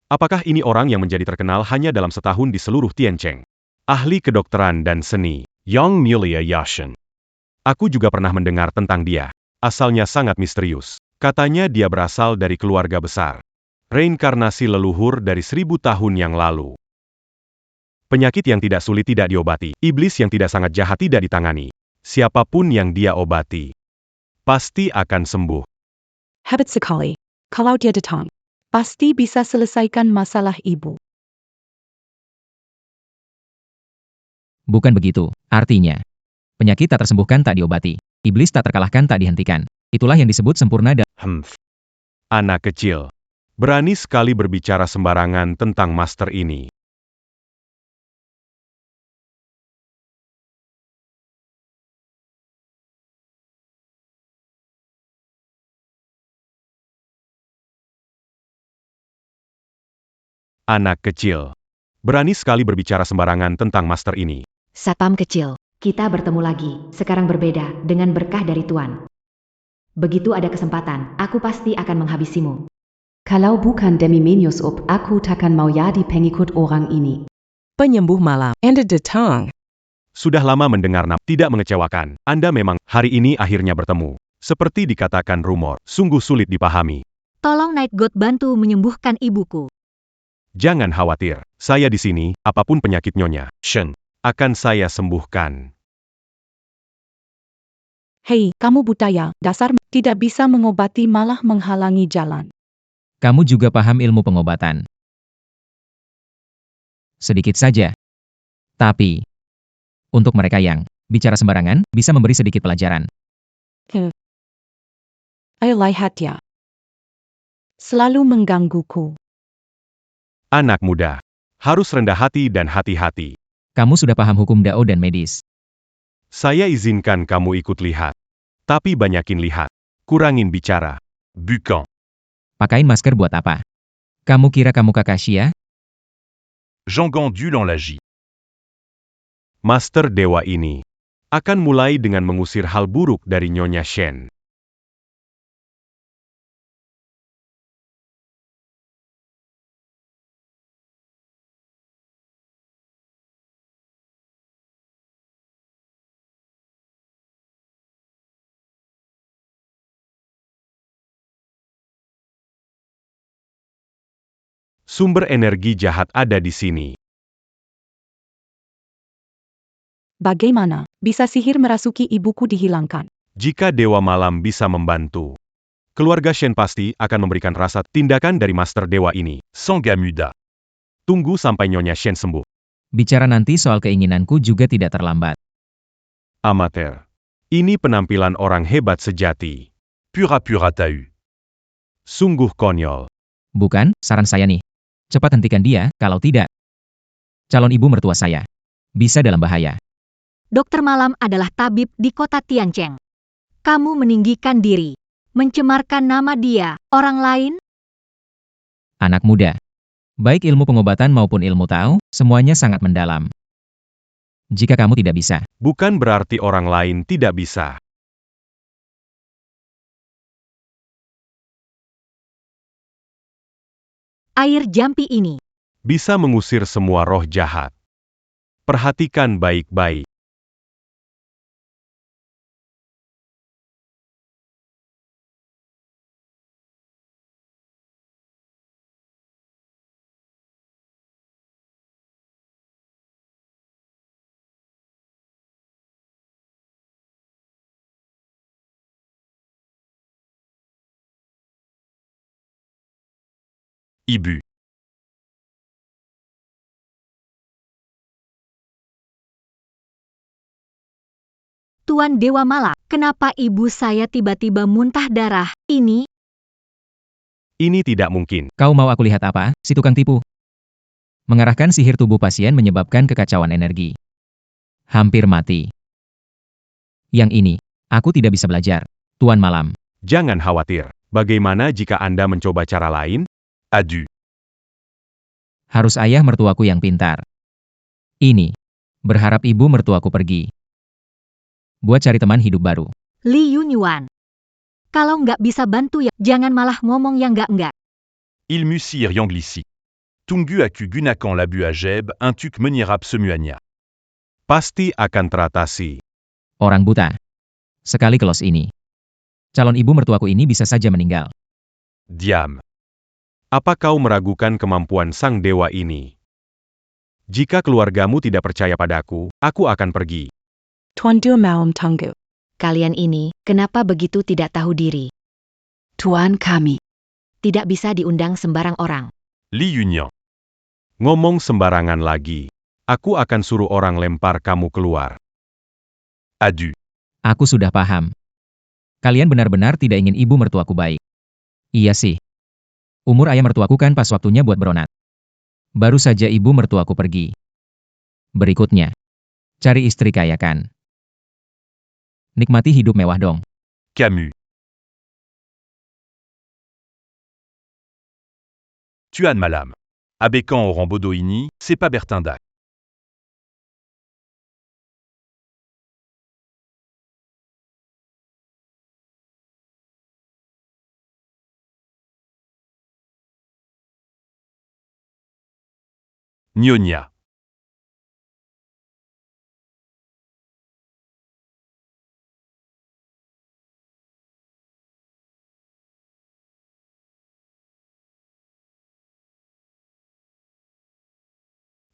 Apakah ini orang yang menjadi terkenal hanya dalam setahun di seluruh Tiancheng? Ahli kedokteran dan seni, Yang Mulia Yashin. Aku juga pernah mendengar tentang dia. Asalnya sangat misterius. Katanya dia berasal dari keluarga besar. Reinkarnasi leluhur dari 1000 tahun yang lalu. Penyakit yang tidak sulit tidak diobati. Iblis yang tidak sangat jahat tidak ditangani. Siapapun yang dia obati, pasti akan sembuh. Hebat sekali. Kalau dia datang, pasti bisa selesaikan masalah ibu. Bukan begitu, artinya. Penyakit tak tersembuhkan tak diobati. Iblis tak terkalahkan tak dihentikan. Itulah yang disebut sempurna dan Anak kecil. Berani sekali berbicara sembarangan tentang master ini. Anak kecil. Berani sekali berbicara sembarangan tentang master ini. Satpam kecil, kita bertemu lagi, sekarang berbeda, dengan berkah dari Tuan. Begitu ada kesempatan, aku pasti akan menghabisimu. Kalau bukan demi Minius up, aku takkan mau jadi pengikut orang ini. Penyembuh malam. Ender de Tang. Sudah lama mendengar nama, tidak mengecewakan. Anda memang, hari ini akhirnya bertemu. Seperti dikatakan rumor, sungguh sulit dipahami. Tolong Night God bantu menyembuhkan ibuku. Jangan khawatir, saya di sini, apapun penyakit Nyonya Shen. akan saya sembuhkan. Hei, kamu buta ya, dasar tidak bisa mengobati malah menghalangi jalan. kamu juga paham ilmu pengobatan. Sedikit saja. Tapi, untuk mereka yang bicara sembarangan, bisa memberi sedikit pelajaran. Ayo lihat ya. Selalu menggangguku. Anak muda, harus rendah hati dan hati-hati. Kamu sudah paham hukum Dao dan medis. Saya izinkan kamu ikut lihat. Tapi banyakin lihat. Kurangin bicara. Bucan. Pakain masker buat apa? Kamu kira kamu Kakashi? Jean Gandul en l'agit. Master Dewa ini akan mulai dengan mengusir hal buruk dari Nyonya Shen. Sumber energi jahat ada di sini. Bagaimana bisa sihir merasuki ibuku dihilangkan? Jika Dewa Malam bisa membantu, keluarga Shen pasti akan memberikan rasa tindakan dari Master Dewa ini. Sangamuda. Tunggu sampai Nyonya Shen sembuh. Bicara nanti soal keinginanku juga tidak terlambat. Amatir. Ini penampilan orang hebat sejati. Pura-pura tahu. Sungguh konyol. Bukan, saran saya nih. Cepat hentikan dia, kalau tidak. Calon ibu mertua saya bisa dalam bahaya. Dokter Malam adalah tabib di kota Tiancheng. Kamu meninggikan diri, mencemarkan nama dia, orang lain. Anak muda. Baik ilmu pengobatan maupun ilmu Tao, semuanya sangat mendalam. Jika kamu tidak bisa, Bukan berarti orang lain tidak bisa. Air jampi ini Bisa mengusir semua roh jahat. Perhatikan baik-baik. Ibu. Tuan Dewa Malam, kenapa ibu saya tiba-tiba muntah darah? Ini Ini tidak mungkin. kau mau aku lihat apa, si tukang tipu? Mengarahkan sihir tubuh pasien menyebabkan kekacauan energi. Hampir mati. Yang ini, aku tidak bisa belajar. Tuan Malam, Jangan khawatir. Bagaimana jika Anda mencoba cara lain? Adu. harus ayah mertuaku yang pintar. Ini, berharap ibu mertuaku pergi. Buat cari teman hidup baru. Li Yunyuan. Kalau nggak bisa bantu ya, jangan malah ngomong yang nggak-nggak. Ilmusir Yanglisi. Tungu aku gunakan labu ajeb, un tuk menirap semuanya. Pasti akan teratasi. Orang buta. Sekali kelos ini. Calon ibu mertuaku ini bisa saja meninggal. Diam. Apa kau meragukan kemampuan sang dewa ini? Jika keluargamu tidak percaya padaku, aku akan pergi. Tuan Dua Maum Tunggu. Kalian ini, kenapa begitu tidak tahu diri? Tuan kami. Tidak bisa diundang sembarang orang. Li Yunyan. Ngomong sembarangan lagi. Aku akan suruh orang lempar kamu keluar. Adu. Aku sudah paham. Kalian benar-benar tidak ingin ibu mertuaku baik. Iya sih. Umur ayah mertuaku kan pas waktunya buat beronat. Baru saja ibu mertuaku pergi. Berikutnya, cari istri kaya kan. Nikmati hidup mewah dong. Camus. Tu as de ma lame. Abécan au Rambaudouini, c'est pas Bertindac. Nyonya.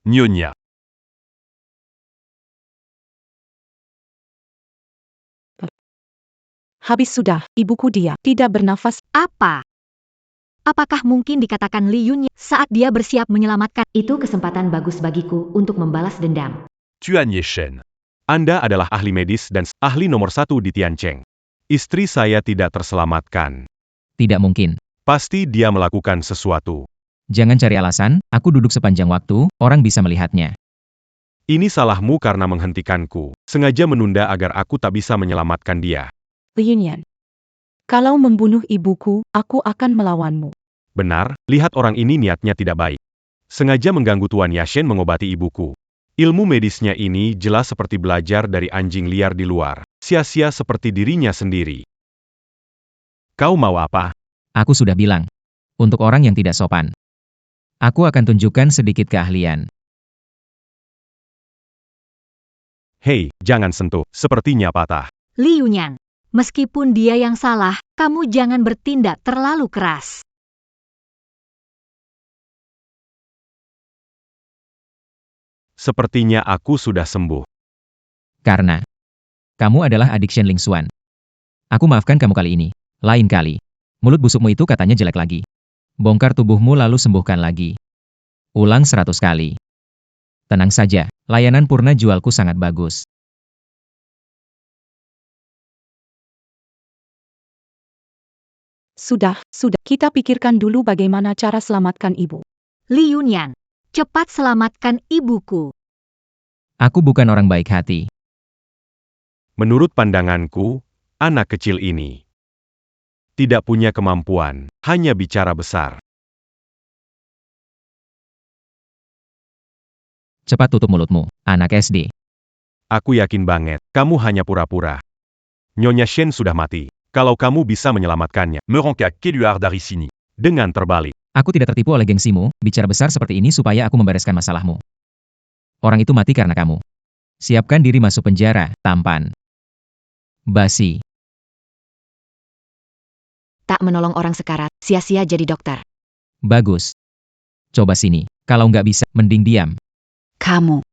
Nyonya. Habis sudah, ibuku dia tidak bernafas. Apa? Apakah mungkin dikatakan Li Yunyan saat dia bersiap menyelamatkan? Itu kesempatan bagus bagiku untuk membalas dendam. Tuan Yeshen. Anda adalah ahli medis dan ahli nomor 1 di Tiancheng. Istri saya tidak terselamatkan. Tidak mungkin. Pasti dia melakukan sesuatu. Jangan cari alasan, aku duduk sepanjang waktu, orang bisa melihatnya. Ini salahmu karena menghentikanku. Sengaja menunda agar aku tak bisa menyelamatkan dia. Li Yunyan. Kalau membunuh ibuku, aku akan melawanmu. Benar, lihat orang ini niatnya tidak baik. Sengaja mengganggu Tuan Yashen mengobati ibuku. Ilmu medisnya ini jelas seperti belajar dari anjing liar di luar. Sia-sia seperti dirinya sendiri. Kau mau apa? Aku sudah bilang. Untuk orang yang tidak sopan. Aku akan tunjukkan sedikit keahlian. Hei, jangan sentuh, sepertinya patah. Li Yunyan, meskipun dia yang salah, kamu jangan bertindak terlalu keras. Sepertinya aku sudah sembuh. Karena kamu adalah adik Shen Lingxuan. Aku maafkan kamu kali ini. Lain kali. Mulut busukmu itu katanya jelek lagi. Bongkar tubuhmu lalu sembuhkan lagi. Ulang 100 kali. Tenang saja, layanan purna jualku sangat bagus. Sudah, kita pikirkan dulu bagaimana cara selamatkan ibu. Li Yunyan, cepat selamatkan ibuku. Aku bukan orang baik hati. Menurut pandanganku, anak kecil ini tidak punya kemampuan, hanya bicara besar. Cepat tutup mulutmu, anak SD. Aku yakin banget, kamu hanya pura-pura. Nyonya Shen sudah mati. Kalau kamu bisa menyelamatkannya, Meronka Keluar dari sini. dengan terbalik. Aku tidak tertipu oleh gengsimu, bicara besar seperti ini supaya aku membereskan masalahmu. Orang itu mati karena kamu. Siapkan diri masuk penjara, tampan. Basi. Tak menolong orang sekarat, sia-sia jadi dokter. Bagus. Coba sini. Kalau nggak bisa, mending diam. Kamu.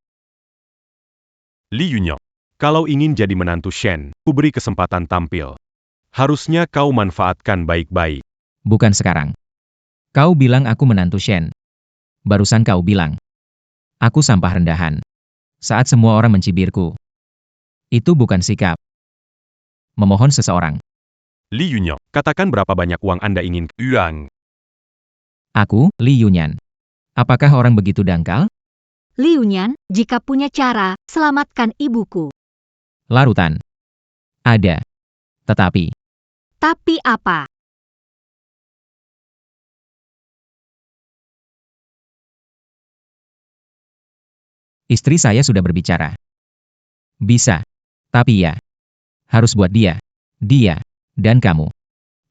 Li Yunyan. Kalau ingin jadi menantu Shen, kuberi kesempatan tampil. Harusnya kau manfaatkan baik-baik. Bukan sekarang. Kau bilang aku menantu Shen. Barusan kau bilang. Aku sampah rendahan. Saat semua orang mencibirku. Itu bukan sikap. Memohon seseorang. Li Yunyan, katakan berapa banyak uang Anda ingin. Yuan. Aku, Li Yunyan. Apakah orang begitu dangkal? Li Yunyan, jika punya cara, selamatkan ibuku. Larutan. Ada. Tetapi. Tapi apa? Istri saya sudah berbicara. Bisa. Tapi ya. Harus buat dia. Dia. Dan kamu.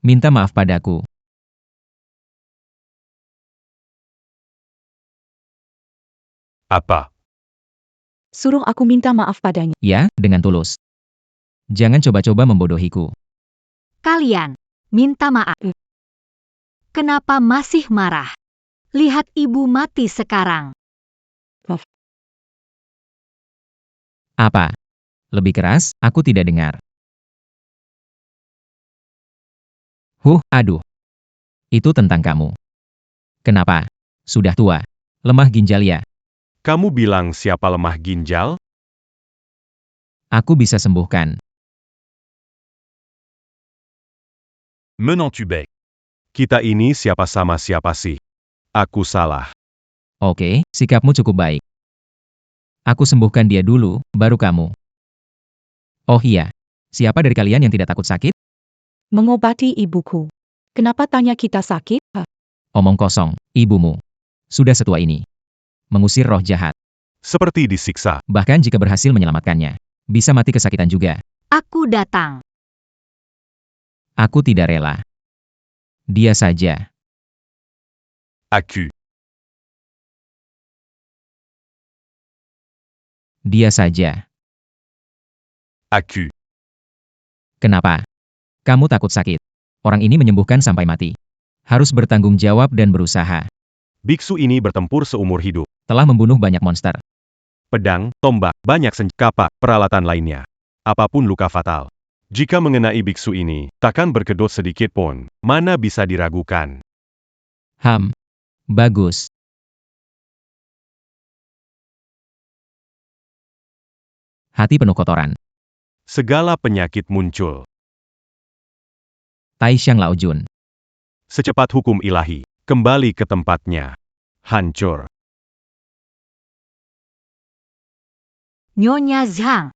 Minta maaf padaku. Apa? Suruh aku minta maaf padanya. Ya, dengan tulus. Jangan coba-coba membodohiku. Kalian, minta maaf. Kenapa masih marah? Lihat ibu mati sekarang. Apa? Lebih keras, aku tidak dengar. Aduh. Itu tentang kamu. Kenapa? Sudah tua. Lemah ginjal ya? Kamu bilang siapa lemah ginjal? Aku bisa sembuhkan. Menant tu bec. Kita ini siapa sama siapa sih? Aku salah. Oke, sikapmu cukup baik. Aku sembuhkan dia dulu, baru kamu. Oh iya, siapa dari kalian yang tidak takut sakit? Mengobati ibuku. Kenapa tanya kita sakit? Omong kosong, ibumu. Sudah setua ini. Mengusir roh jahat. Seperti disiksa. Bahkan jika berhasil menyelamatkannya, bisa mati kesakitan juga. Aku datang. Aku tidak rela. Dia saja. Aku. Dia saja. Aku. Kenapa? Kamu takut sakit. Orang ini menyembuhkan sampai mati. Harus bertanggung jawab dan berusaha. Biksu ini bertempur seumur hidup. Telah membunuh banyak monster. Pedang, tombak, banyak senjata, peralatan lainnya. Apapun luka fatal. Jika mengenai biksu ini, takkan berkedot sedikit pun. Mana bisa diragukan. Bagus. Hati penuh kotoran. Segala penyakit muncul. Taishan Laojun. Secepat hukum ilahi, kembali ke tempatnya. Hancur. Nyonya Zhang.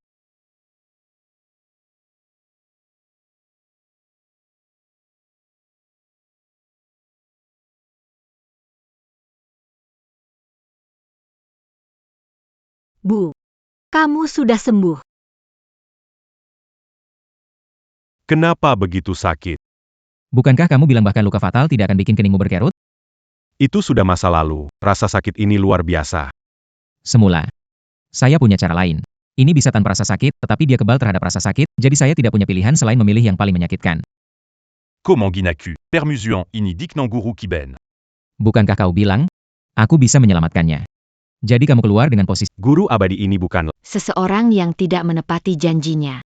Bu, kamu sudah sembuh. Kenapa begitu sakit? Bukankah kamu bilang bahkan luka fatal tidak akan bikin keningmu berkerut? Itu sudah masa lalu, rasa sakit ini luar biasa. Semula. Saya punya cara lain. Ini bisa tanpa rasa sakit, tetapi dia kebal terhadap rasa sakit, jadi saya tidak punya pilihan selain memilih yang paling menyakitkan. Comment Ginaku, Permusuan ini Diknanguru Kiben. Bukankah kau bilang? Aku bisa menyelamatkannya. Jadi kamu keluar dengan posisi Guru abadi ini bukan Seseorang yang tidak menepati janjinya.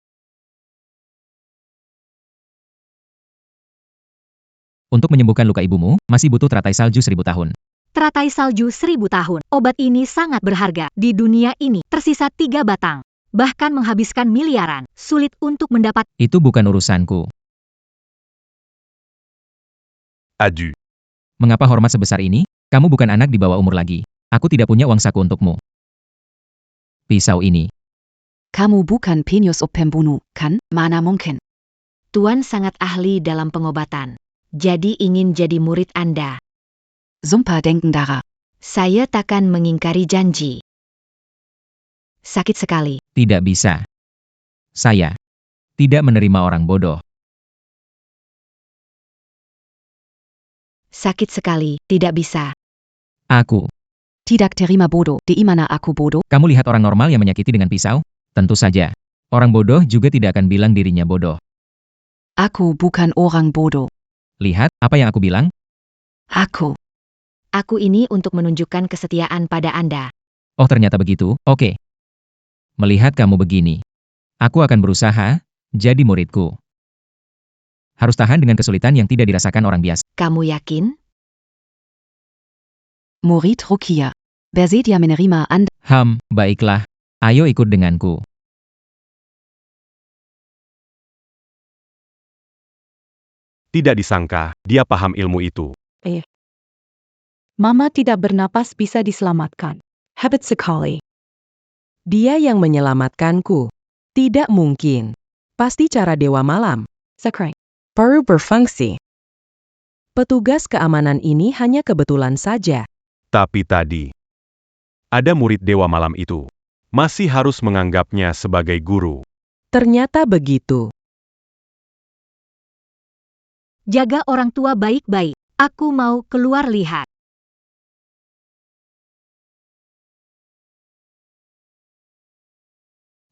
untuk menyembuhkan luka ibumu, masih butuh teratai salju 1000 tahun. Teratai salju 1000 tahun. Obat ini sangat berharga. Di dunia ini, tersisa 3 batang. Bahkan menghabiskan miliaran. Sulit untuk mendapat. Itu bukan urusanku. Adu. Mengapa hormat sebesar ini? Kamu bukan anak di bawah umur lagi. Aku tidak punya uang saku untukmu. Pisau ini. Kamu bukan penius pembunuh, kan? Mana mungkin? Tuan sangat ahli dalam pengobatan. Jadi ingin jadi murid Anda. Sumpah denken darah. Saya takkan mengingkari janji. Sakit sekali. Tidak bisa. Saya tidak menerima orang bodoh. Sakit sekali, tidak bisa. Aku. Tidak terima bodoh, di mana aku bodoh? Kamu lihat orang normal yang menyakiti dengan pisau? Tentu saja. Orang bodoh juga tidak akan bilang dirinya bodoh. Aku bukan orang bodoh. Lihat, apa yang aku bilang? Aku. Aku ini untuk menunjukkan kesetiaan pada Anda. Oh ternyata begitu, oke. Melihat kamu begini. Aku akan berusaha, jadi muridku. Harus tahan dengan kesulitan yang tidak dirasakan orang biasa. Kamu yakin? Murid Rukia. Bersedia menerima Anda. Baiklah. Ayo ikut denganku. Tidak disangka, dia paham ilmu itu. Mama tidak bernapas bisa diselamatkan. Hebat sekali. Dia yang menyelamatkanku. Tidak mungkin. Pasti cara Dewa Malam. Sakrai. Baru berfungsi. Petugas keamanan ini hanya kebetulan saja. Tapi tadi, ada murid Dewa Malam itu. Masih harus menganggapnya sebagai guru. Ternyata begitu. Jaga orang tua baik-baik. Aku mau keluar lihat.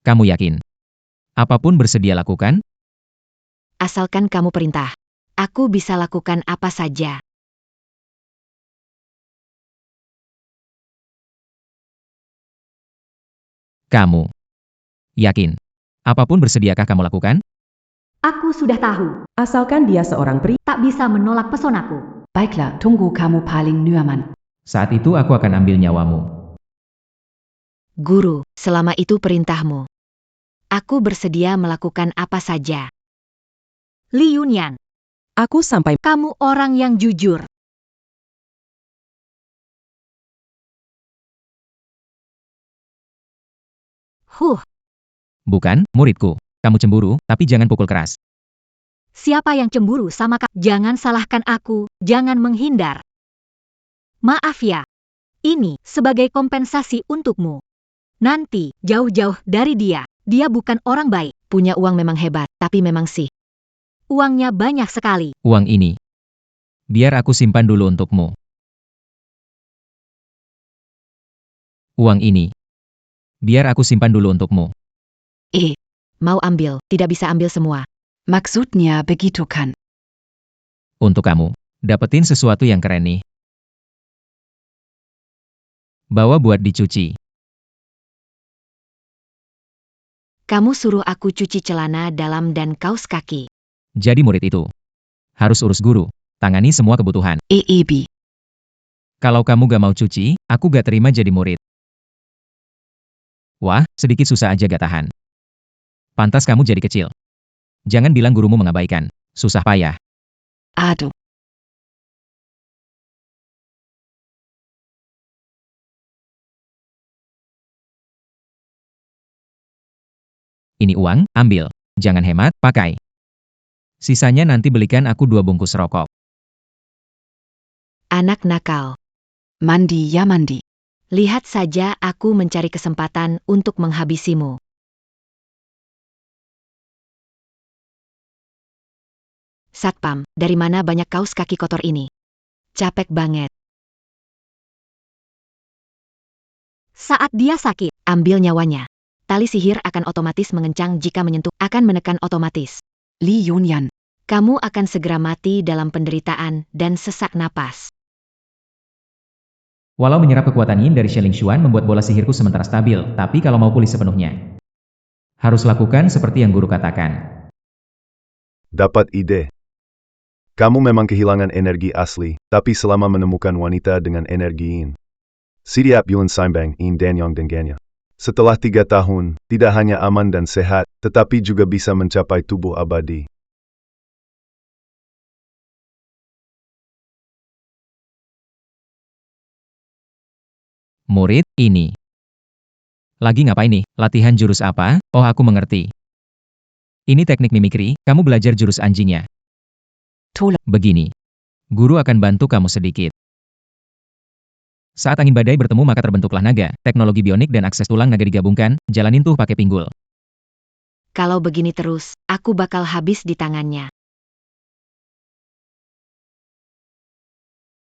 Kamu yakin? Apapun bersedia lakukan? Asalkan kamu perintah. Aku bisa lakukan apa saja. Kamu. Yakin? Apapun bersediakah kamu lakukan? Aku sudah tahu. Asalkan dia seorang pria. Tak bisa menolak pesonaku. Baiklah, tunggu kamu paling nyaman. Saat itu aku akan ambil nyawamu. Guru, selama itu perintahmu. Aku bersedia melakukan apa saja. Li Yunyan. Aku sampai Kamu orang yang jujur. Bukan, muridku. Kamu cemburu, tapi jangan pukul keras. Siapa yang cemburu sama kamu? Jangan salahkan aku, jangan menghindar. Maaf ya. Ini sebagai kompensasi untukmu. Nanti, jauh-jauh dari dia. Dia bukan orang baik. Punya uang memang hebat, tapi memang sih. Uangnya banyak sekali. Uang ini. Biar aku simpan dulu untukmu. Uang ini. Biar aku simpan dulu untukmu. Mau ambil, tidak bisa ambil semua. Maksudnya begitu kan? Untuk kamu. Dapetin sesuatu yang keren nih. Bawa buat dicuci. Kamu suruh aku cuci celana dalam dan kaos kaki. Jadi murid itu. Harus urus guru. Tangani semua kebutuhan. EEB. Kalau kamu gak mau cuci, aku gak terima jadi murid. Wah, sedikit susah aja gak tahan. Pantas kamu jadi kecil. Jangan bilang gurumu mengabaikan. Susah payah. Aduh. Ini uang, ambil. Jangan hemat, pakai. Sisanya nanti belikan aku 2 bungkus rokok. Anak nakal. Mandi ya mandi. Lihat saja aku mencari kesempatan untuk menghabisimu. Satpam, dari mana banyak kaos kaki kotor ini? Capek banget. Saat dia sakit, Ambil nyawanya. Tali sihir akan otomatis mengencang jika menyentuh, akan menekan otomatis. Li Yunyan. Kamu akan segera mati dalam penderitaan dan sesak napas. Walau menyerap kekuatan yin dari Shen Lingxuan membuat bola sihirku sementara stabil, tapi kalau mau pulih sepenuhnya, harus lakukan seperti yang guru katakan. Dapat ide. Kamu memang kehilangan energi asli, tapi selama menemukan wanita dengan energi yin. Sidiap Yun Saimbang in Danyang dengannya. Setelah 3 tahun, tidak hanya aman dan sehat, tetapi juga bisa mencapai tubuh abadi. Murid, ini. Lagi ngapain nih? Latihan jurus apa? Oh, aku mengerti. Ini teknik mimikri, kamu belajar jurus anjingnya. Tola. Begini. Guru akan bantu kamu sedikit. Saat angin badai bertemu maka terbentuklah naga, teknologi bionik dan akses tulang naga digabungkan, jalanin tuh pakai pinggul. Kalau begini terus, aku bakal habis di tangannya.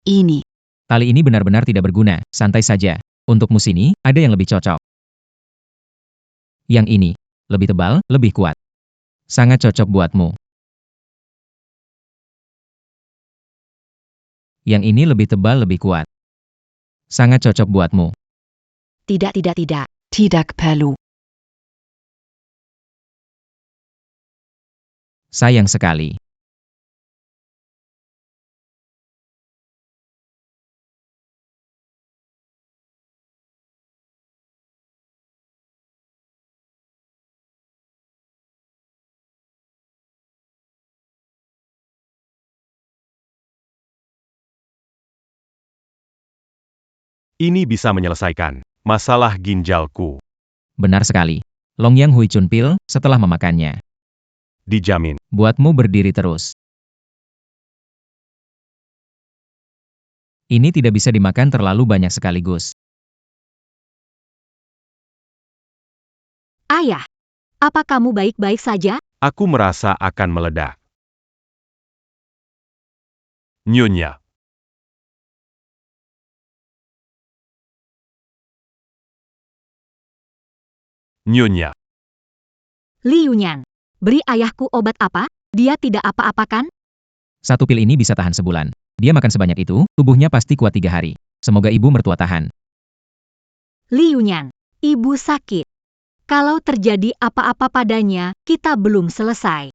Ini. Tali ini benar-benar tidak berguna, santai saja. Untukmu sini, ada yang lebih cocok. Yang ini, lebih tebal, lebih kuat. Sangat cocok buatmu. Yang ini lebih tebal, lebih kuat. Sangat cocok buatmu. Tidak. Tidak perlu. Sayang sekali. Ini bisa menyelesaikan masalah ginjalku. Benar sekali. Longyang Hui Chun Pil, setelah memakannya, Dijamin. buatmu berdiri terus. Ini tidak bisa dimakan terlalu banyak sekaligus. ayah. Apa kamu baik-baik saja? Aku merasa akan meledak. Nyonya. Nyonya. Li Yunyan. Beri ayahku obat apa? Dia tidak apa-apa kan? 1 pil ini bisa tahan sebulan. Dia makan sebanyak itu, tubuhnya pasti kuat 3 hari. Semoga ibu mertua tahan. Li Yunyan. Ibu sakit. Kalau terjadi apa-apa padanya, kita belum selesai.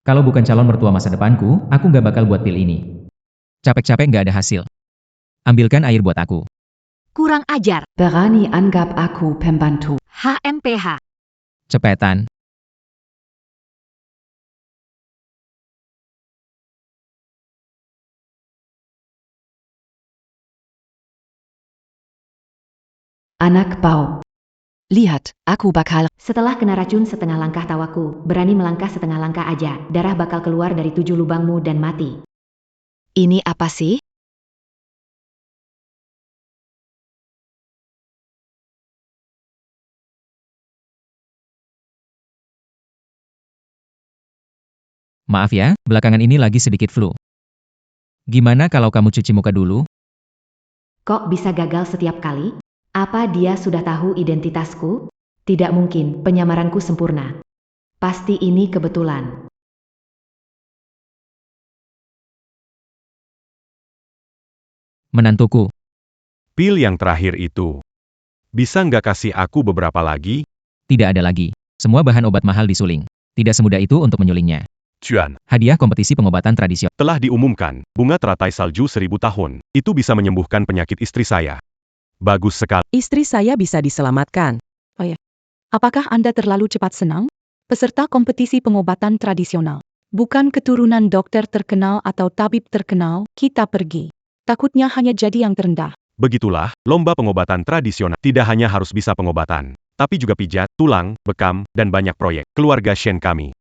Kalau bukan calon mertua masa depanku, aku nggak bakal buat pil ini. Capek-capek nggak ada hasil. Ambilkan air buat aku. Kurang ajar. Berani anggap aku pembantu. HMPH. Cepetan. Anak Pau. Lihat, aku bakal. Setelah kena racun setengah langkah tawaku, berani melangkah setengah langkah aja, darah bakal keluar dari 7 lubangmu dan mati. Ini apa sih? Maaf ya, belakangan ini lagi sedikit flu. Gimana kalau kamu cuci muka dulu? Kok bisa gagal setiap kali? Apa dia sudah tahu identitasku? Tidak mungkin, penyamaranku sempurna. Pasti ini kebetulan. Menantuku. Pil yang terakhir itu. Bisa nggak kasih aku beberapa lagi? Tidak ada lagi. Semua bahan obat mahal disuling. Tidak semudah itu untuk menyulingnya. Cuan, Hadiah kompetisi pengobatan tradisional. telah diumumkan, bunga teratai salju 1000 tahun. Itu bisa menyembuhkan penyakit istri saya. Bagus sekali. Istri saya bisa diselamatkan. Apakah Anda terlalu cepat senang? Peserta kompetisi pengobatan tradisional. Bukan keturunan dokter terkenal atau tabib terkenal, kita pergi. Takutnya hanya jadi yang terendah. Begitulah, lomba pengobatan tradisional. Tidak hanya harus bisa pengobatan, tapi juga pijat, tulang, bekam, dan banyak proyek. Keluarga Shen kami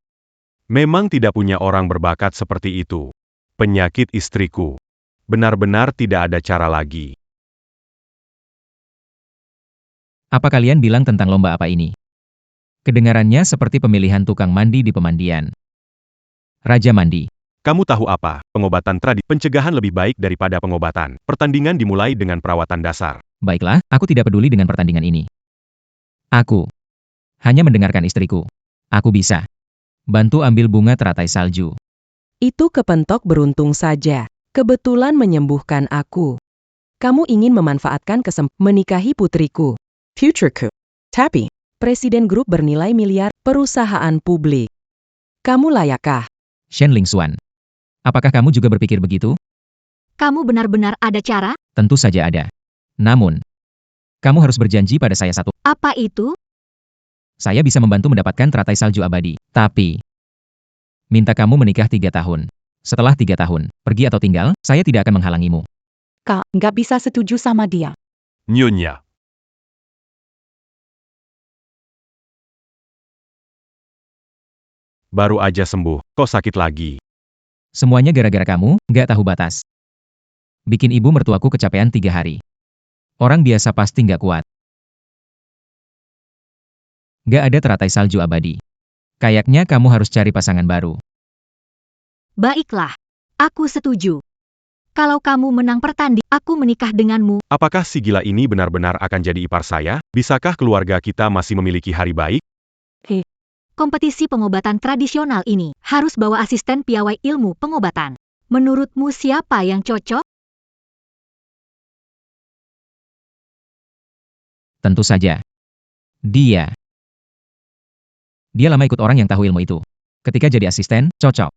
memang tidak punya orang berbakat seperti itu. Penyakit istriku. Benar-benar tidak ada cara lagi. Apa kalian bilang tentang lomba apa ini? Kedengarannya seperti pemilihan tukang mandi di pemandian. Raja Mandi. Kamu tahu apa? Pengobatan pencegahan lebih baik daripada pengobatan. Pertandingan dimulai dengan perawatan dasar. Baiklah, aku tidak peduli dengan pertandingan ini. Aku hanya mendengarkan istriku. Aku bisa bantu ambil bunga teratai salju. Itu kepentok beruntung saja. Kebetulan menyembuhkan aku. Kamu ingin memanfaatkan menikahi putriku. Futureku. Tapi, Presiden grup bernilai miliar, perusahaan publik. Kamu layakkah? Shen Lingxuan. Apakah kamu juga berpikir begitu? Kamu benar-benar ada cara? Tentu saja ada. Namun, kamu harus berjanji pada saya satu. Apa itu? Saya bisa membantu mendapatkan teratai salju abadi. Tapi, minta kamu menikah 3 tahun. Setelah 3 tahun, pergi atau tinggal, saya tidak akan menghalangimu. Kak, nggak bisa setuju sama dia. Nyonya. Baru aja sembuh, kok sakit lagi? Semuanya gara-gara kamu, nggak tahu batas. Bikin ibu mertuaku kecapean 3 hari. Orang biasa pasti nggak kuat. Nggak ada teratai salju abadi. Kayaknya kamu harus cari pasangan baru. Baiklah. Aku setuju. Kalau kamu menang pertandingan, aku menikah denganmu. Apakah si gila ini benar-benar akan jadi ipar saya? Bisakah keluarga kita masih memiliki hari baik? Kompetisi pengobatan tradisional ini harus bawa asisten piawai ilmu pengobatan. Menurutmu siapa yang cocok? Tentu saja. Dia lama ikut orang yang tahu ilmu itu. Ketika jadi asisten, cocok.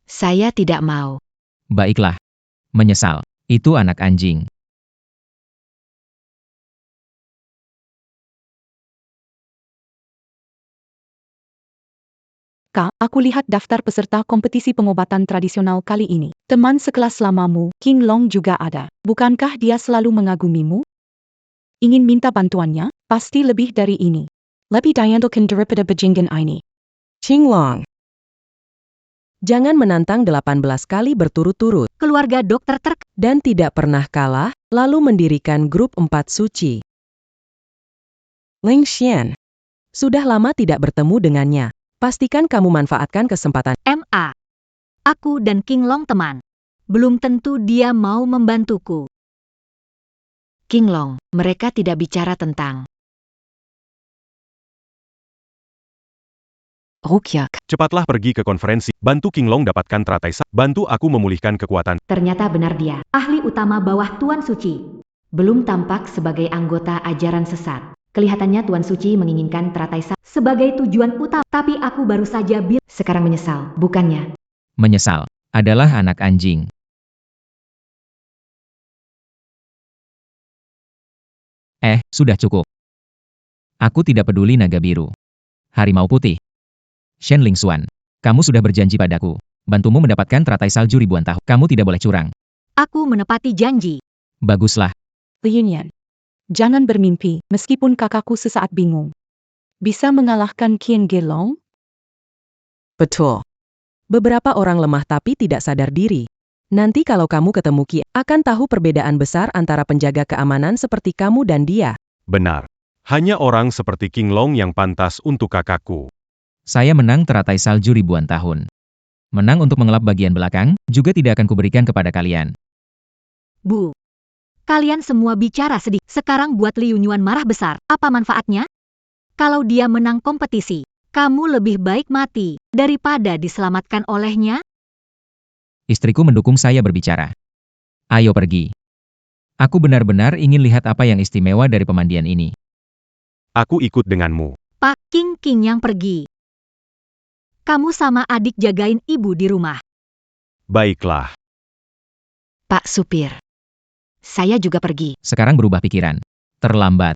Saya tidak mau. Baiklah. Menyesal. Itu anak anjing. Kak, aku lihat daftar peserta kompetisi pengobatan tradisional kali ini. Teman sekelas lamamu, King Long juga ada. Bukankah dia selalu mengagumimu? Ingin minta bantuannya? Pasti lebih dari ini. Lebih diandalkan daripada bajingan ini. Qinglong. Jangan menantang 18 kali berturut-turut. Keluarga dokter Dan tidak pernah kalah, lalu mendirikan grup 4 suci. Ling Xian. Sudah lama tidak bertemu dengannya. Pastikan kamu manfaatkan kesempatan. MA. Aku dan King Long teman. Belum tentu dia mau membantuku. King Long, mereka tidak bicara tentang Ruqyah. Cepatlah pergi ke konferensi, bantu King Long dapatkan teratai bantu aku memulihkan kekuatan. Ternyata benar dia. Ahli utama bawah Tuan Suci. Belum tampak sebagai anggota ajaran sesat. Kelihatannya Tuan Suci menginginkan teratai sebagai tujuan utama. Tapi aku baru saja sekarang menyesal, bukannya? Menyesal. Adalah anak anjing. Sudah cukup. Aku tidak peduli naga biru. Harimau putih. Shen Lingxuan, kamu sudah berjanji padaku. Bantumu mendapatkan teratai salju ribuan tahun. Kamu tidak boleh curang. Aku menepati janji. Baguslah. Liunian. Jangan bermimpi, meskipun kakakku sesaat bingung. Bisa mengalahkan Qian Gelong? Betul. Beberapa orang lemah tapi tidak sadar diri. Nanti kalau kamu ketemu Qi, akan tahu perbedaan besar antara penjaga keamanan seperti kamu dan dia. Benar. Hanya orang seperti King Long yang pantas untuk kakakku. Saya menang teratai salju ribuan tahun. Menang untuk mengelap bagian belakang, juga tidak akan kuberikan kepada kalian. Bu. Kalian semua bicara sedih. Sekarang buat Liu Yuan marah besar. Apa manfaatnya? Kalau dia menang kompetisi, kamu lebih baik mati daripada diselamatkan olehnya. Istriku mendukung saya berbicara. Ayo pergi. Aku benar-benar ingin lihat apa yang istimewa dari pemandian ini. Aku ikut denganmu. Pak King yang pergi. Kamu sama adik jagain ibu di rumah. Baiklah. Pak Supir. Saya juga pergi. Sekarang berubah pikiran. Terlambat.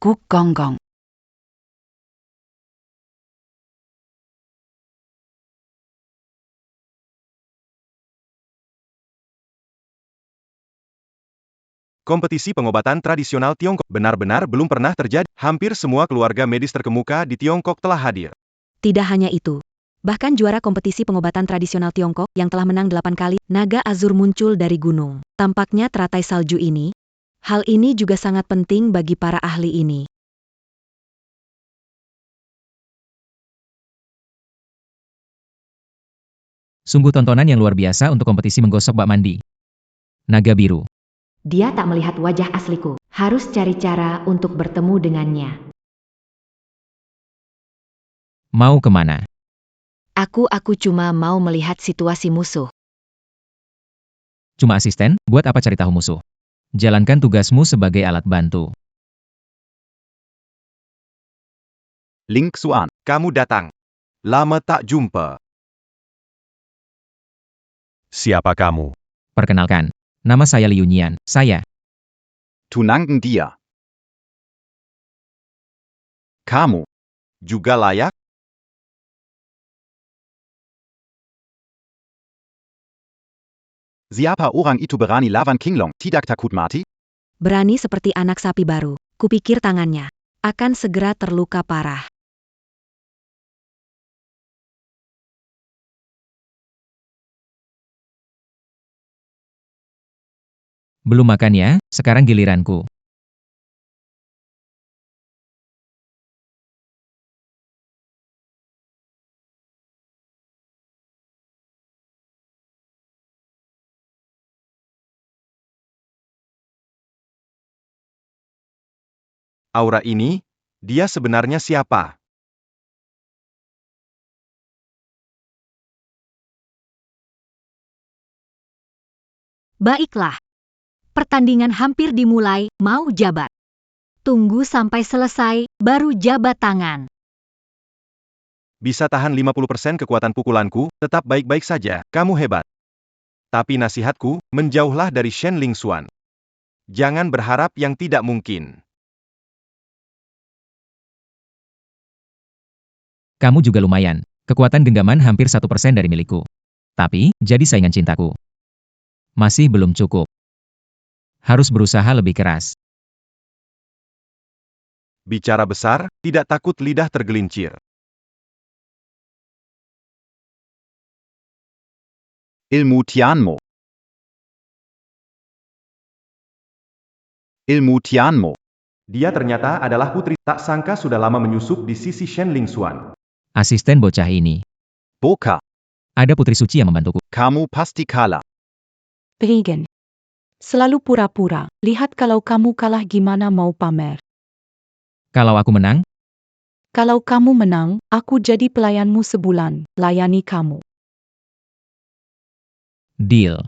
Kuk gonggong. Kompetisi pengobatan tradisional Tiongkok benar-benar belum pernah terjadi. Hampir semua keluarga medis terkemuka di Tiongkok telah hadir. Tidak hanya itu. Bahkan juara kompetisi pengobatan tradisional Tiongkok yang telah menang 8 kali, naga azur muncul dari gunung. Tampaknya teratai salju ini. Hal ini juga sangat penting bagi para ahli ini. Sungguh tontonan yang luar biasa untuk kompetisi menggosok bak mandi. Naga biru. Dia tak melihat wajah asliku. Harus cari cara untuk bertemu dengannya. Mau kemana? Aku cuma mau melihat situasi musuh. Cuma asisten, buat apa cari tahu musuh? Jalankan tugasmu sebagai alat bantu. Lingxuan, Kamu datang. Lama tak jumpa. Siapa kamu? Perkenalkan, nama saya Liu Nian. Saya. Tunangan dia. Kamu. Juga layak? Siapa orang itu berani lawan King Long? Tidak takut mati? Berani seperti anak sapi baru. Kupikir tangannya akan segera terluka parah. Belum makan ya, sekarang giliranku. Aura ini, dia sebenarnya siapa? Baiklah. Pertandingan hampir dimulai, mau jabat. Tunggu sampai selesai, baru jabat tangan. Bisa tahan 50% kekuatan pukulanku, tetap baik-baik saja. Kamu hebat. Tapi nasihatku, menjauhlah dari Shen Lingxuan. Jangan berharap yang tidak mungkin. Kamu juga lumayan. Kekuatan genggaman hampir 1% dari milikku. Tapi, jadi saingan cintaku. Masih belum cukup. Harus berusaha lebih keras. Bicara besar, tidak takut lidah tergelincir. Ilmu Tianmo. Ilmu Tianmo. Dia ternyata adalah putri. Tak sangka sudah lama menyusup di sisi Shen Lingxuan. Asisten bocah ini. Boka. Ada putri suci yang membantuku. Kamu pasti kalah. Regen. Selalu pura-pura. Lihat kalau kamu kalah gimana mau pamer. Kalau aku menang, Kalau kamu menang, aku jadi pelayanmu sebulan. Layani kamu. deal.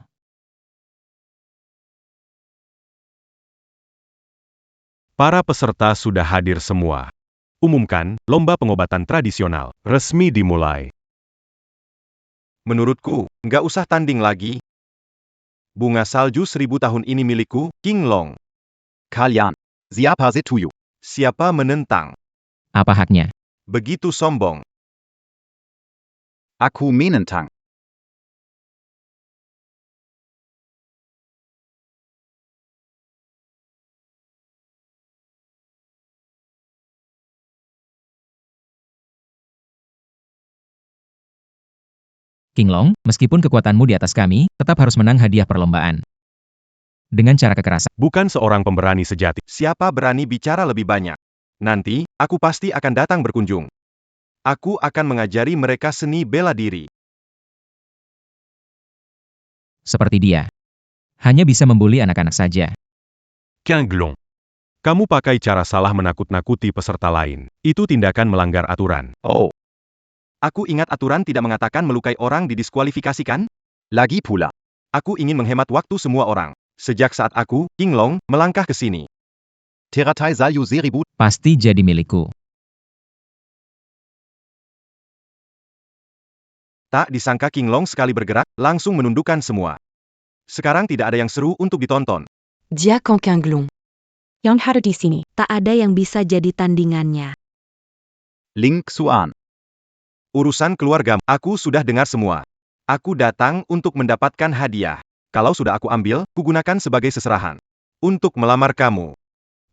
Para peserta sudah hadir semua. Umumkan, lomba pengobatan tradisional resmi dimulai. Menurutku, nggak usah tanding lagi. Bunga salju 1000 tahun ini milikku, King Long. Kalian. Siapa setuju? Siapa menentang? Apa haknya? Begitu sombong. Aku menentang. Qinglong, meskipun kekuatanmu di atas kami, tetap harus menang hadiah perlombaan. Dengan cara kekerasan. Bukan seorang pemberani sejati. Siapa berani bicara lebih banyak? Nanti, aku pasti akan datang berkunjung. Aku akan mengajari mereka seni bela diri. Seperti dia. Hanya bisa membuli anak-anak saja. Qinglong. Kamu pakai cara salah menakut-nakuti peserta lain. Itu tindakan melanggar aturan. Oh. Aku ingat aturan tidak mengatakan melukai orang didiskualifikasikan? Lagi pula, aku ingin menghemat waktu semua orang. Sejak saat aku, Qinglong, melangkah ke sini. Teratai Zalyu Zeribut. Pasti jadi milikku. Tak disangka Qinglong sekali bergerak, langsung menundukkan semua. Sekarang tidak ada yang seru untuk ditonton. Dia Kong Qinglong. Yang hadir di sini. Tak ada yang bisa jadi tandingannya. Ling Xuan. Urusan keluarga, aku sudah dengar semua. Aku datang untuk mendapatkan hadiah. Kalau sudah aku ambil, kugunakan sebagai seserahan. Untuk melamar kamu.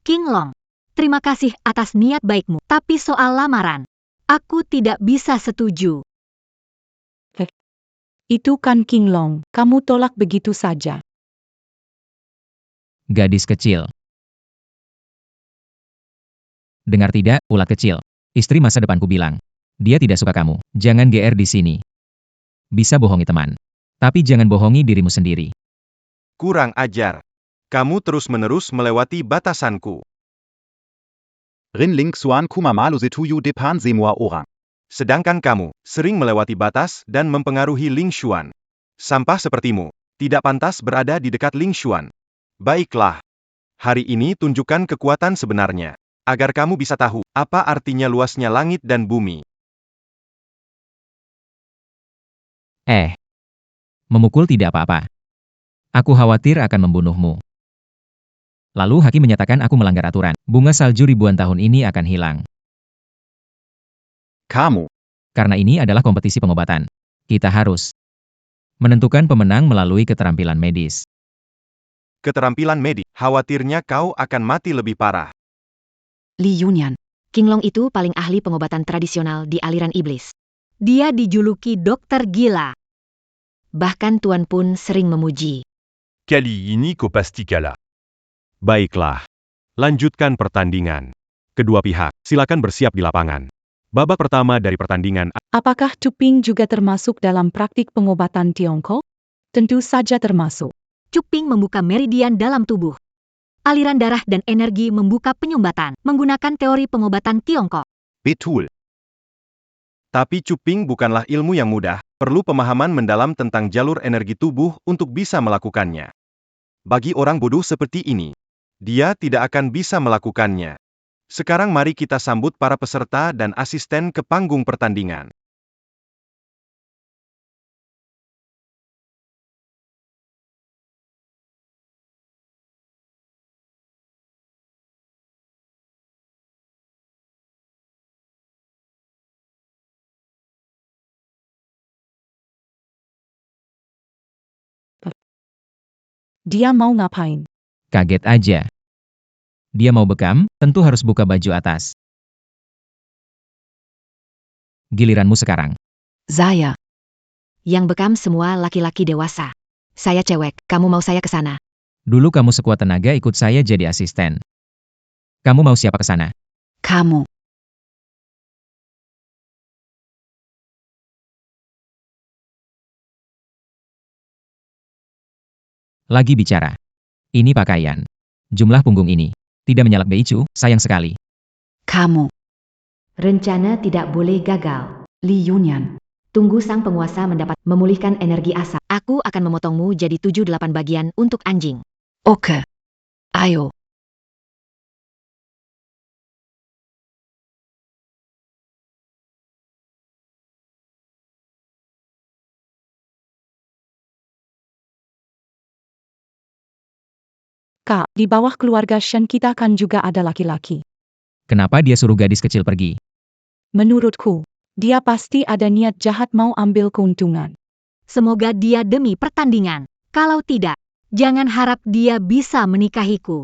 Qinglong, terima kasih atas niat baikmu. Tapi soal lamaran, aku tidak bisa setuju. Itu kan Qinglong, kamu tolak begitu saja. Gadis kecil. Dengar tidak, ulat kecil. Istri masa depanku bilang. Dia tidak suka kamu. Jangan GR di sini. Bisa bohongi teman. Tapi jangan bohongi dirimu sendiri. Kurang ajar. Kamu terus-menerus melewati batasanku. Rin Ling Xuan Kuma Malu Zetuyu Depan Semua Orang. Sedangkan kamu, sering melewati batas dan mempengaruhi Ling Xuan. Sampah sepertimu, tidak pantas berada di dekat Ling Xuan. Baiklah. Hari ini tunjukkan kekuatan sebenarnya. Agar kamu bisa tahu, apa artinya luasnya langit dan bumi. Memukul tidak apa-apa. Aku khawatir akan membunuhmu. Lalu hakim menyatakan aku melanggar aturan. Bunga salju ribuan tahun ini akan hilang. Kamu. Karena ini adalah kompetisi pengobatan. Kita harus menentukan pemenang melalui keterampilan medis. Keterampilan medis, khawatirnya kau akan mati lebih parah. Li Yunyan. Qinglong itu paling ahli pengobatan tradisional di aliran iblis. Dia dijuluki dokter gila. Bahkan Tuan pun sering memuji. Kali ini kau pasti kalah. Baiklah. Lanjutkan pertandingan. Kedua pihak, silakan bersiap di lapangan. Babak pertama dari pertandingan. Apakah Cuping juga termasuk dalam praktik pengobatan Tiongkok? Tentu saja termasuk. Cuping membuka meridian dalam tubuh. Aliran darah dan energi membuka penyumbatan menggunakan teori pengobatan Tiongkok. Betul. Tapi Cuping bukanlah ilmu yang mudah, perlu pemahaman mendalam tentang jalur energi tubuh untuk bisa melakukannya. Bagi orang bodoh seperti ini, dia tidak akan bisa melakukannya. Sekarang mari kita sambut para peserta dan asisten ke panggung pertandingan. Dia mau ngapain? Kaget aja. Dia mau bekam, tentu harus buka baju atas. Giliranmu sekarang. Saya. Yang bekam semua laki-laki dewasa. Saya cewek, kamu mau saya ke sana? Dulu kamu sekuat tenaga ikut saya jadi asisten. Kamu mau siapa ke sana? Kamu. Lagi bicara. Ini pakaian. Jumlah punggung ini. Tidak menyalak Beicu, sayang sekali. Kamu. Rencana tidak boleh gagal. Li Yunyan. Tunggu sang penguasa mendapat memulihkan energi asap. Aku akan memotongmu jadi 7-8 bagian untuk anjing. Oke. Ayo. Kak, di bawah keluarga Shen kita kan juga ada laki-laki. Kenapa dia suruh gadis kecil pergi? Menurutku, dia pasti ada niat jahat mau ambil keuntungan. Semoga dia demi pertandingan. Kalau tidak, jangan harap dia bisa menikahiku.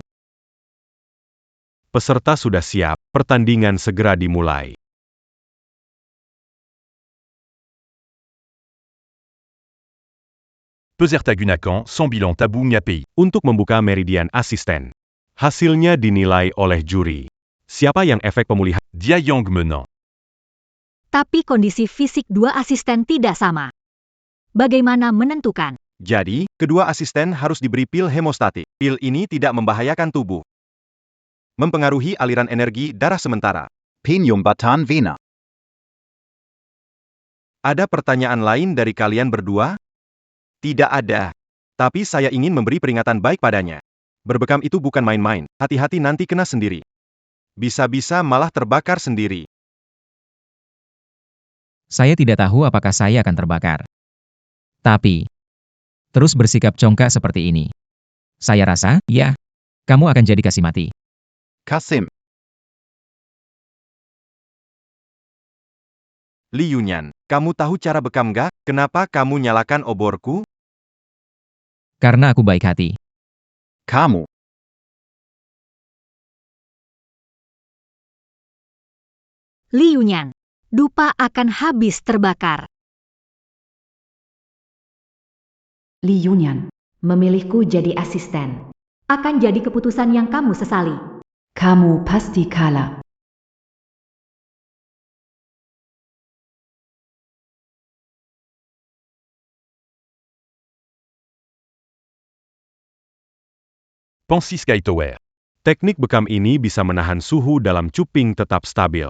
Peserta sudah siap, pertandingan segera dimulai. Peserta gunakan son bilan tabou pays. Untuk membuka meridian asisten. Hasilnya dinilai oleh juri. Siapa yang efek pemulihan? Dia Yang menang. Tapi kondisi fisik dua asisten tidak sama. Bagaimana menentukan? Jadi, kedua asisten harus diberi pil hemostatik. Pil ini tidak membahayakan tubuh. Mempengaruhi aliran energi darah sementara. Penyumbatan vena. Ada pertanyaan lain dari kalian berdua? Tidak ada. Tapi saya ingin memberi peringatan baik padanya. Berbekam itu bukan main-main, hati-hati nanti kena sendiri. Bisa-bisa malah terbakar sendiri. Saya tidak tahu apakah saya akan terbakar. Tapi, terus bersikap congkak seperti ini. Saya rasa, ya, kamu akan jadi kasih mati. Kasim. Li Yunyan, kamu tahu cara bekam gak? Kenapa kamu nyalakan oborku? Karena aku baik hati. Kamu. Li Yunyan, dupa akan habis terbakar. Li Yunyan, memilihku jadi asisten. Akan jadi keputusan yang kamu sesali. Kamu pasti kalah. Pensis Hightower. Teknik bekam ini bisa menahan suhu dalam cuping tetap stabil.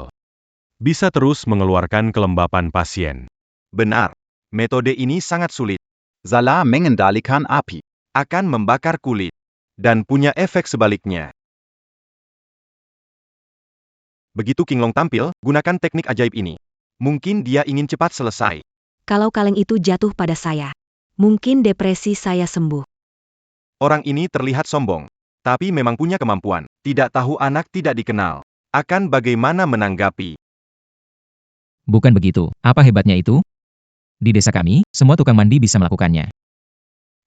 Bisa terus mengeluarkan kelembapan pasien. Benar. Metode ini sangat sulit. Salah mengendalikan api. Akan membakar kulit. Dan punya efek sebaliknya. Begitu King Long tampil, gunakan teknik ajaib ini. Mungkin dia ingin cepat selesai. Kalau kaleng itu jatuh pada saya, mungkin depresi saya sembuh. Orang ini terlihat sombong. Tapi memang punya kemampuan. Tidak tahu anak tidak dikenal. Akan bagaimana menanggapi. Bukan begitu, apa hebatnya itu? Di desa kami, semua tukang mandi bisa melakukannya.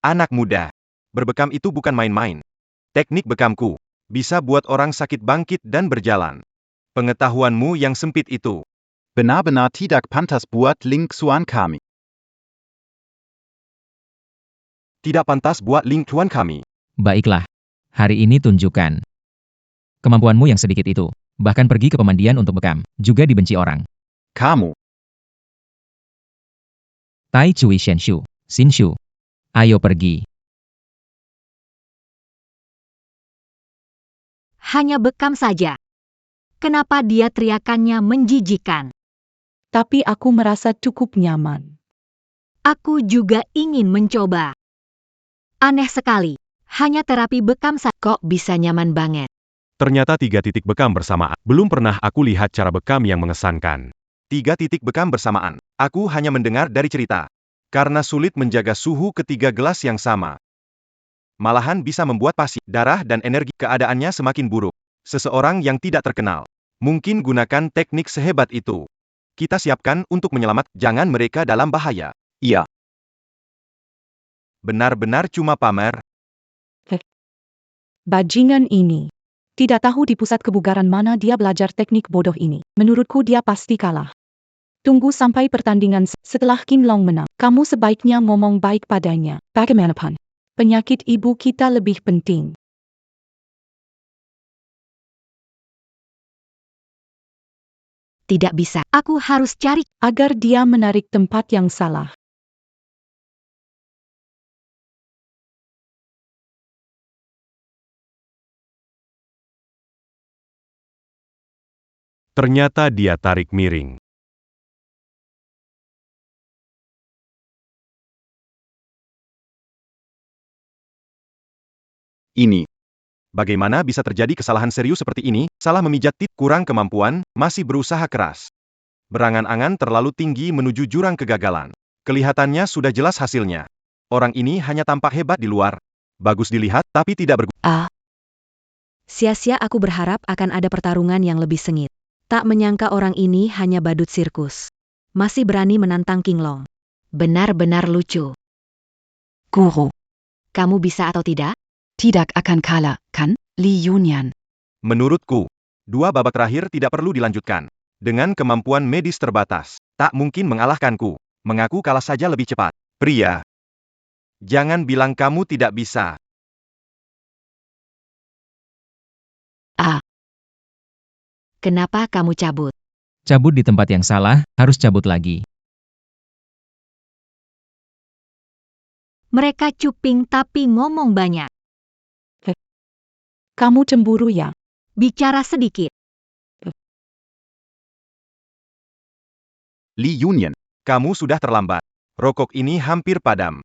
Anak muda. Berbekam itu bukan main-main. Teknik bekamku. Bisa buat orang sakit bangkit dan berjalan. Pengetahuanmu yang sempit itu. Benar-benar tidak pantas buat Ling Xuan kami. Tidak pantas buat Ling Xuan kami. Baiklah. Hari ini tunjukkan kemampuanmu yang sedikit itu. Bahkan pergi ke pemandian untuk bekam. Juga dibenci orang. Kamu. Tai Cui Shenshu. Sinshu. Ayo pergi. Hanya bekam saja. Kenapa dia teriakannya menjijikan? Tapi aku merasa cukup nyaman. Aku juga ingin mencoba. Aneh sekali. Hanya terapi bekam saja. Kok bisa nyaman banget? Ternyata 3 titik bekam bersamaan. Belum pernah aku lihat cara bekam yang mengesankan. 3 titik bekam bersamaan. Aku hanya mendengar dari cerita. Karena sulit menjaga suhu ketiga gelas yang sama. Malahan bisa membuat pasien, darah dan energi keadaannya semakin buruk. Seseorang yang tidak terkenal. Mungkin gunakan teknik sehebat itu. Kita siapkan untuk menyelamat, jangan mereka dalam bahaya. Iya. Benar-benar cuma pamer. Bajingan ini. Tidak tahu di pusat kebugaran mana dia belajar teknik bodoh ini. Menurutku dia pasti kalah. Tunggu sampai pertandingan setelah King Long menang. Kamu sebaiknya ngomong baik padanya. Bagaimanapun, penyakit ibu kita lebih penting. Tidak bisa. Aku harus cari. Agar dia menarik tempat yang salah. Ternyata dia tarik miring. Ini. Bagaimana bisa terjadi kesalahan serius seperti ini? Salah memijat tip, kurang kemampuan, masih berusaha keras. Berangan-angan terlalu tinggi menuju jurang kegagalan. Kelihatannya sudah jelas hasilnya. Orang ini hanya tampak hebat di luar. Bagus dilihat, tapi tidak berguna. Sia-sia aku berharap akan ada pertarungan yang lebih sengit. Tak menyangka orang ini hanya badut sirkus. Masih berani menantang King Long. Benar-benar lucu. Guru, Kamu bisa atau tidak? tidak akan kalah, kan, Li Yunyan? Menurutku, 2 babak terakhir tidak perlu dilanjutkan. Dengan kemampuan medis terbatas, tak mungkin mengalahkanku. Mengaku kalah saja lebih cepat. Pria. Jangan bilang kamu tidak bisa. Kenapa kamu cabut? Cabut di tempat yang salah, harus cabut lagi. Mereka cuping tapi ngomong banyak. Kamu cemburu ya? Bicara sedikit. Li Yunyan, kamu sudah terlambat. Rokok ini hampir padam.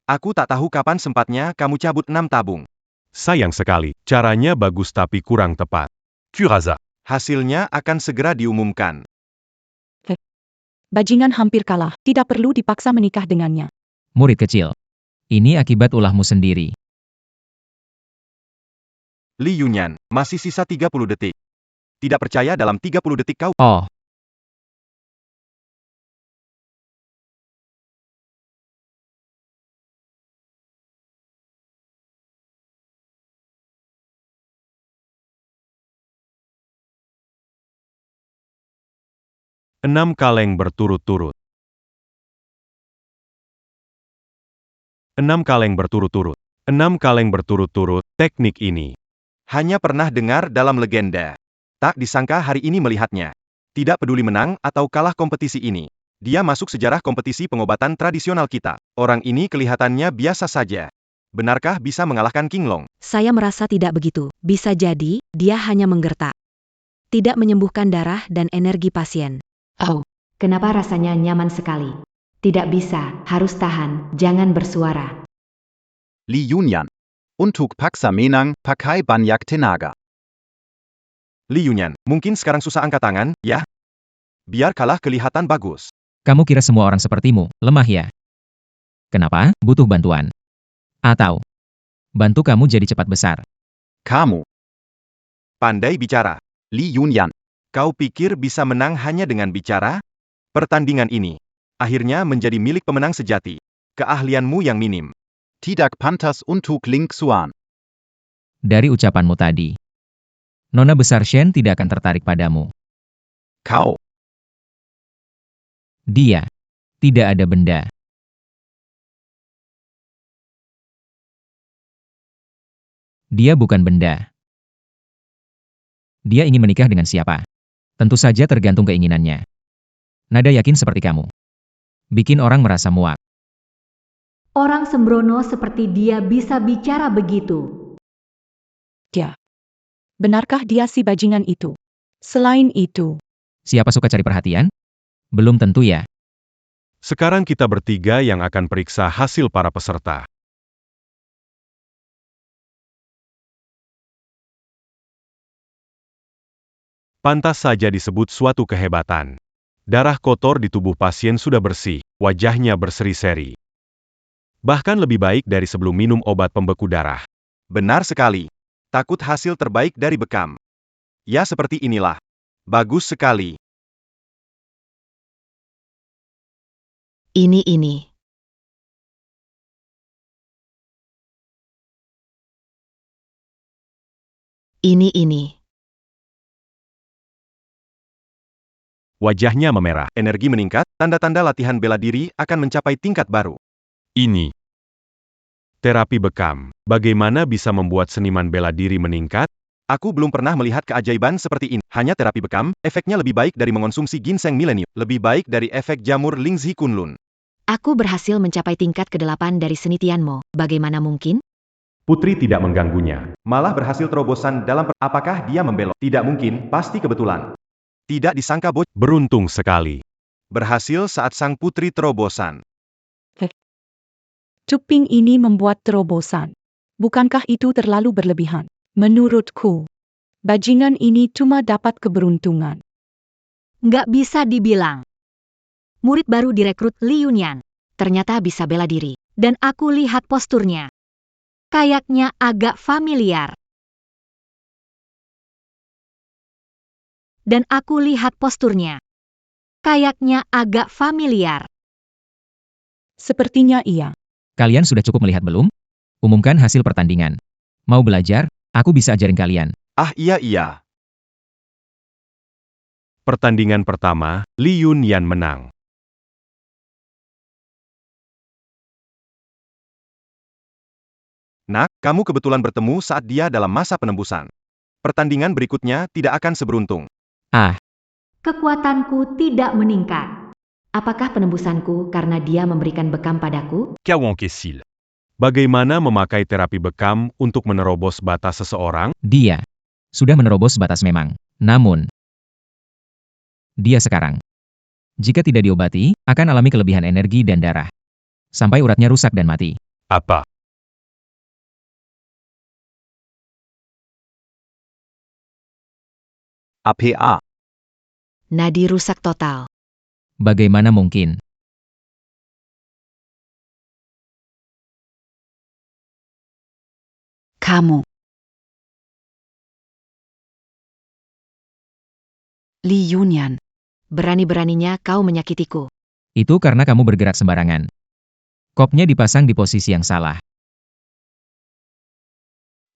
Aku tak tahu kapan sempatnya kamu cabut 6 tabung. Sayang sekali, caranya bagus tapi kurang tepat. Curaza. Hasilnya akan segera diumumkan. Bajingan hampir kalah, tidak perlu dipaksa menikah dengannya. Murid kecil. Ini akibat ulahmu sendiri. Li Yunyan, masih sisa 30 detik. Tidak percaya dalam 30 detik kau. Oh, 6 kaleng berturut-turut. 6 kaleng berturut-turut. 6 kaleng berturut-turut, teknik ini. Hanya pernah dengar dalam legenda. Tak disangka hari ini melihatnya. Tidak peduli menang atau kalah kompetisi ini. Dia masuk sejarah kompetisi pengobatan tradisional kita. Orang ini kelihatannya biasa saja. Benarkah bisa mengalahkan King Long? Saya merasa tidak begitu. Bisa jadi, dia hanya menggertak. Tidak menyembuhkan darah dan energi pasien. Oh, Kenapa rasanya nyaman sekali? Tidak bisa, harus tahan, jangan bersuara. Li Yunyan. Untuk paksa menang, pakai banyak tenaga. Li Yunyan, mungkin sekarang susah angkat tangan, ya? Biar kalah kelihatan bagus. kamu kira semua orang sepertimu, lemah ya? Kenapa? Butuh bantuan. Atau, bantu kamu jadi cepat besar. Kamu pandai bicara. Li Yunyan, kau pikir bisa menang hanya dengan bicara? Pertandingan ini akhirnya menjadi milik pemenang sejati. Keahlianmu yang minim. Tidak pantas untuk Ling Xuan. Dari ucapanmu tadi, Nona besar Shen tidak akan tertarik padamu. Kau Dia tidak ada benda. Dia bukan benda. Dia ingin menikah dengan siapa? Tentu saja tergantung keinginannya. Nada yakin seperti kamu. Bikin orang merasa muak. Orang sembrono seperti dia bisa bicara begitu. benarkah dia si bajingan itu? Selain itu, Siapa suka cari perhatian? Belum tentu ya. Sekarang kita bertiga yang akan periksa hasil para peserta. Pantas saja disebut suatu kehebatan. Darah kotor di tubuh pasien sudah bersih, wajahnya berseri-seri. Bahkan lebih baik dari sebelum minum obat pembeku darah. benar sekali. Takut hasil terbaik dari bekam. Ya seperti inilah. Bagus sekali. Ini. Ini. Wajahnya memerah. Energi meningkat, tanda-tanda latihan bela diri akan mencapai tingkat baru. Ini. Terapi bekam. Bagaimana bisa membuat seniman bela diri meningkat? Aku belum pernah melihat keajaiban seperti ini. Hanya terapi bekam, efeknya lebih baik dari mengonsumsi ginseng milenium. Lebih baik dari efek jamur Lingzi Kunlun. Aku berhasil mencapai tingkat ke-8 dari seni Tianmo. Bagaimana mungkin? Putri tidak mengganggunya. Malah berhasil terobosan dalam apakah dia membelok? Tidak mungkin, pasti kebetulan. Tidak disangka bocah. Beruntung sekali. Berhasil saat sang putri terobosan. cuping ini membuat terobosan. Bukankah itu terlalu berlebihan? Menurutku, bajingan ini cuma dapat keberuntungan. Nggak bisa dibilang. Murid baru direkrut Li Yunyan. Ternyata bisa bela diri. Dan aku lihat posturnya. Kayaknya agak familiar. dan aku lihat posturnya. Kayaknya agak familiar. Sepertinya iya. Kalian sudah cukup melihat belum? Umumkan hasil pertandingan. Mau belajar? Aku bisa ajarin kalian. Ah iya. Pertandingan pertama, Li Yunyan menang. Nak, kamu kebetulan bertemu saat dia dalam masa penembusan. Pertandingan berikutnya tidak akan seberuntung. Ah, Kekuatanku tidak meningkat. Apakah penembusanku karena dia memberikan bekam padaku? Kawan Kessil. Bagaimana memakai terapi bekam untuk menerobos batas seseorang? dia sudah menerobos batas memang. Namun, dia sekarang, jika tidak diobati, akan alami kelebihan energi dan darah. Sampai uratnya rusak dan mati. Apa? APA. Nadi rusak total. Bagaimana mungkin? Kamu. Li Yunyan. Berani-beraninya kau menyakitiku. Itu karena kamu bergerak sembarangan. Kopnya dipasang di posisi yang salah.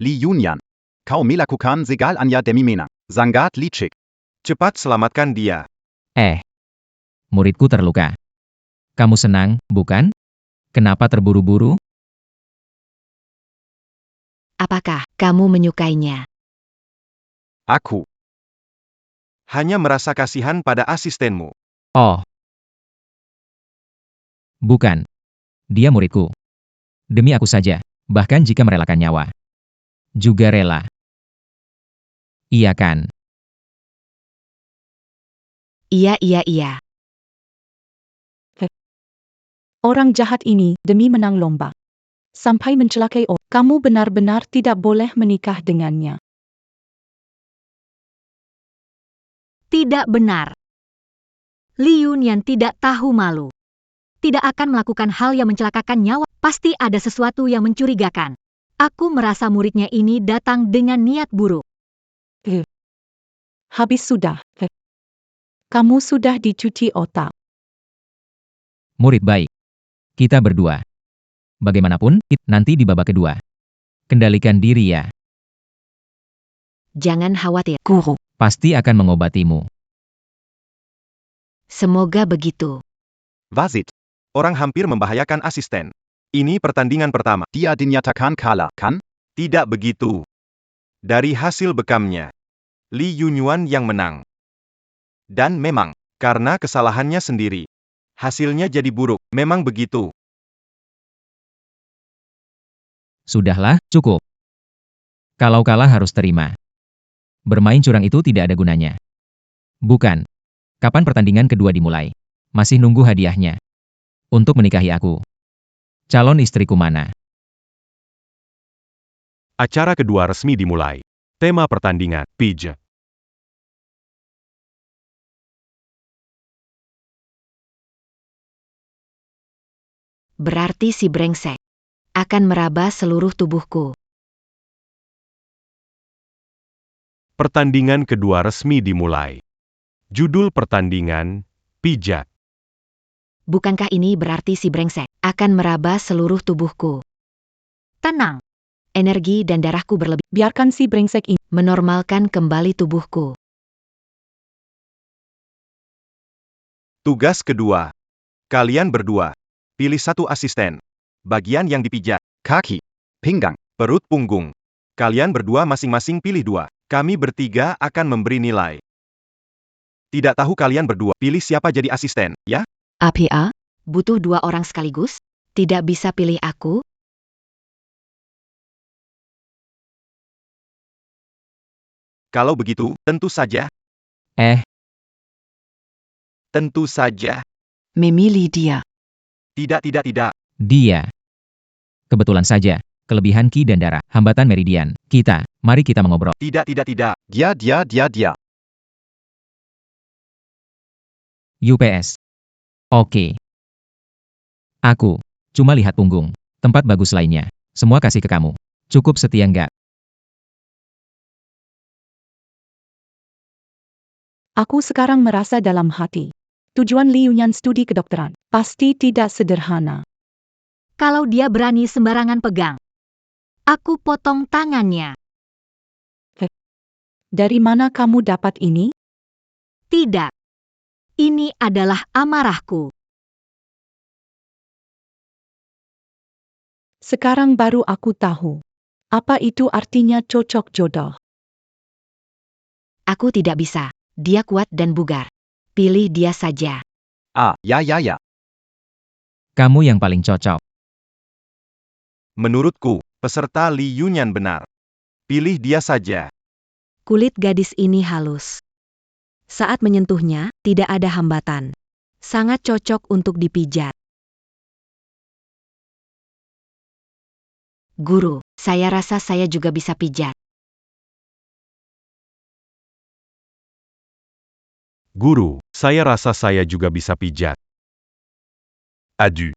Li Yunyan. Kau melakukan segal anya demi menang. Sangat licik. Cepat selamatkan dia. Muridku terluka. Kamu senang, bukan? Kenapa terburu-buru? Apakah kamu menyukainya? Aku hanya merasa kasihan pada asistenmu. Oh. Bukan. Dia muridku. Demi aku saja, bahkan jika merelakan nyawa. Juga rela. Iya kan? Iya. Orang jahat ini demi menang lomba. Sampai mencelakai orang. Kamu benar-benar tidak boleh menikah dengannya. Tidak benar. Li Yunyan tidak tahu malu. Tidak akan melakukan hal yang mencelakakan nyawa. Pasti ada sesuatu yang mencurigakan. Aku merasa muridnya ini datang dengan niat buruk. Habis sudah. Kamu sudah dicuci otak. Murid baik. Kita berdua. Bagaimanapun, nanti di babak kedua. Kendalikan diri ya. Jangan khawatir. Guru. Pasti akan mengobatimu. Semoga begitu. Wasit. Orang hampir membahayakan asisten. Ini pertandingan pertama. Dia dinyatakan kalah, kan? Tidak begitu. Dari hasil bekamnya, Li Yunyan yang menang. Dan memang, karena kesalahannya sendiri, hasilnya jadi buruk. Memang begitu. Sudahlah, cukup. Kalau kalah harus terima. Bermain curang itu tidak ada gunanya. Bukan. Kapan pertandingan kedua dimulai? Masih nunggu hadiahnya. Untuk menikahi aku. Calon istriku mana? Acara kedua resmi dimulai. Tema pertandingan, pijat. Berarti si brengsek akan meraba seluruh tubuhku. Pertandingan kedua resmi dimulai. Judul pertandingan, pijat. Bukankah ini berarti si brengsek akan meraba seluruh tubuhku? Tenang. Energi dan darahku berlebih. Biarkan si brengsek ini. Menormalkan kembali tubuhku. Tugas kedua. Kalian berdua. Pilih satu asisten. Bagian yang dipijat. Kaki. Pinggang. Perut punggung. Kalian berdua masing-masing pilih dua. Kami bertiga akan memberi nilai. Tidak tahu kalian berdua. Pilih siapa jadi asisten, ya? APA? Butuh 2 orang sekaligus? Tidak bisa pilih aku? Kalau begitu, tentu saja. Tentu saja. Memilih dia. Tidak. Dia. Kebetulan saja. Kelebihan ki dan darah. Hambatan meridian. Mari kita mengobrol. Tidak. Dia. UPS. Oke. Aku. Cuma lihat punggung. Tempat bagus lainnya. Semua kasih ke kamu. Cukup setia nggak? Aku sekarang merasa dalam hati. Tujuan Li Yunyan studi kedokteran pasti tidak sederhana. Kalau dia berani sembarangan pegang, aku potong tangannya. Dari mana kamu dapat ini? Tidak. Ini adalah amarahku. Sekarang baru aku tahu. Apa itu artinya cocok jodoh? Aku tidak bisa. Dia kuat dan bugar. Pilih dia saja. Ya. Kamu yang paling cocok. Menurutku, peserta Li Yunyan benar. Pilih dia saja. Kulit gadis ini halus. Saat menyentuhnya, tidak ada hambatan. Sangat cocok untuk dipijat. Guru, saya rasa saya juga bisa pijat. Guru, saya rasa saya juga bisa pijat. Adieu.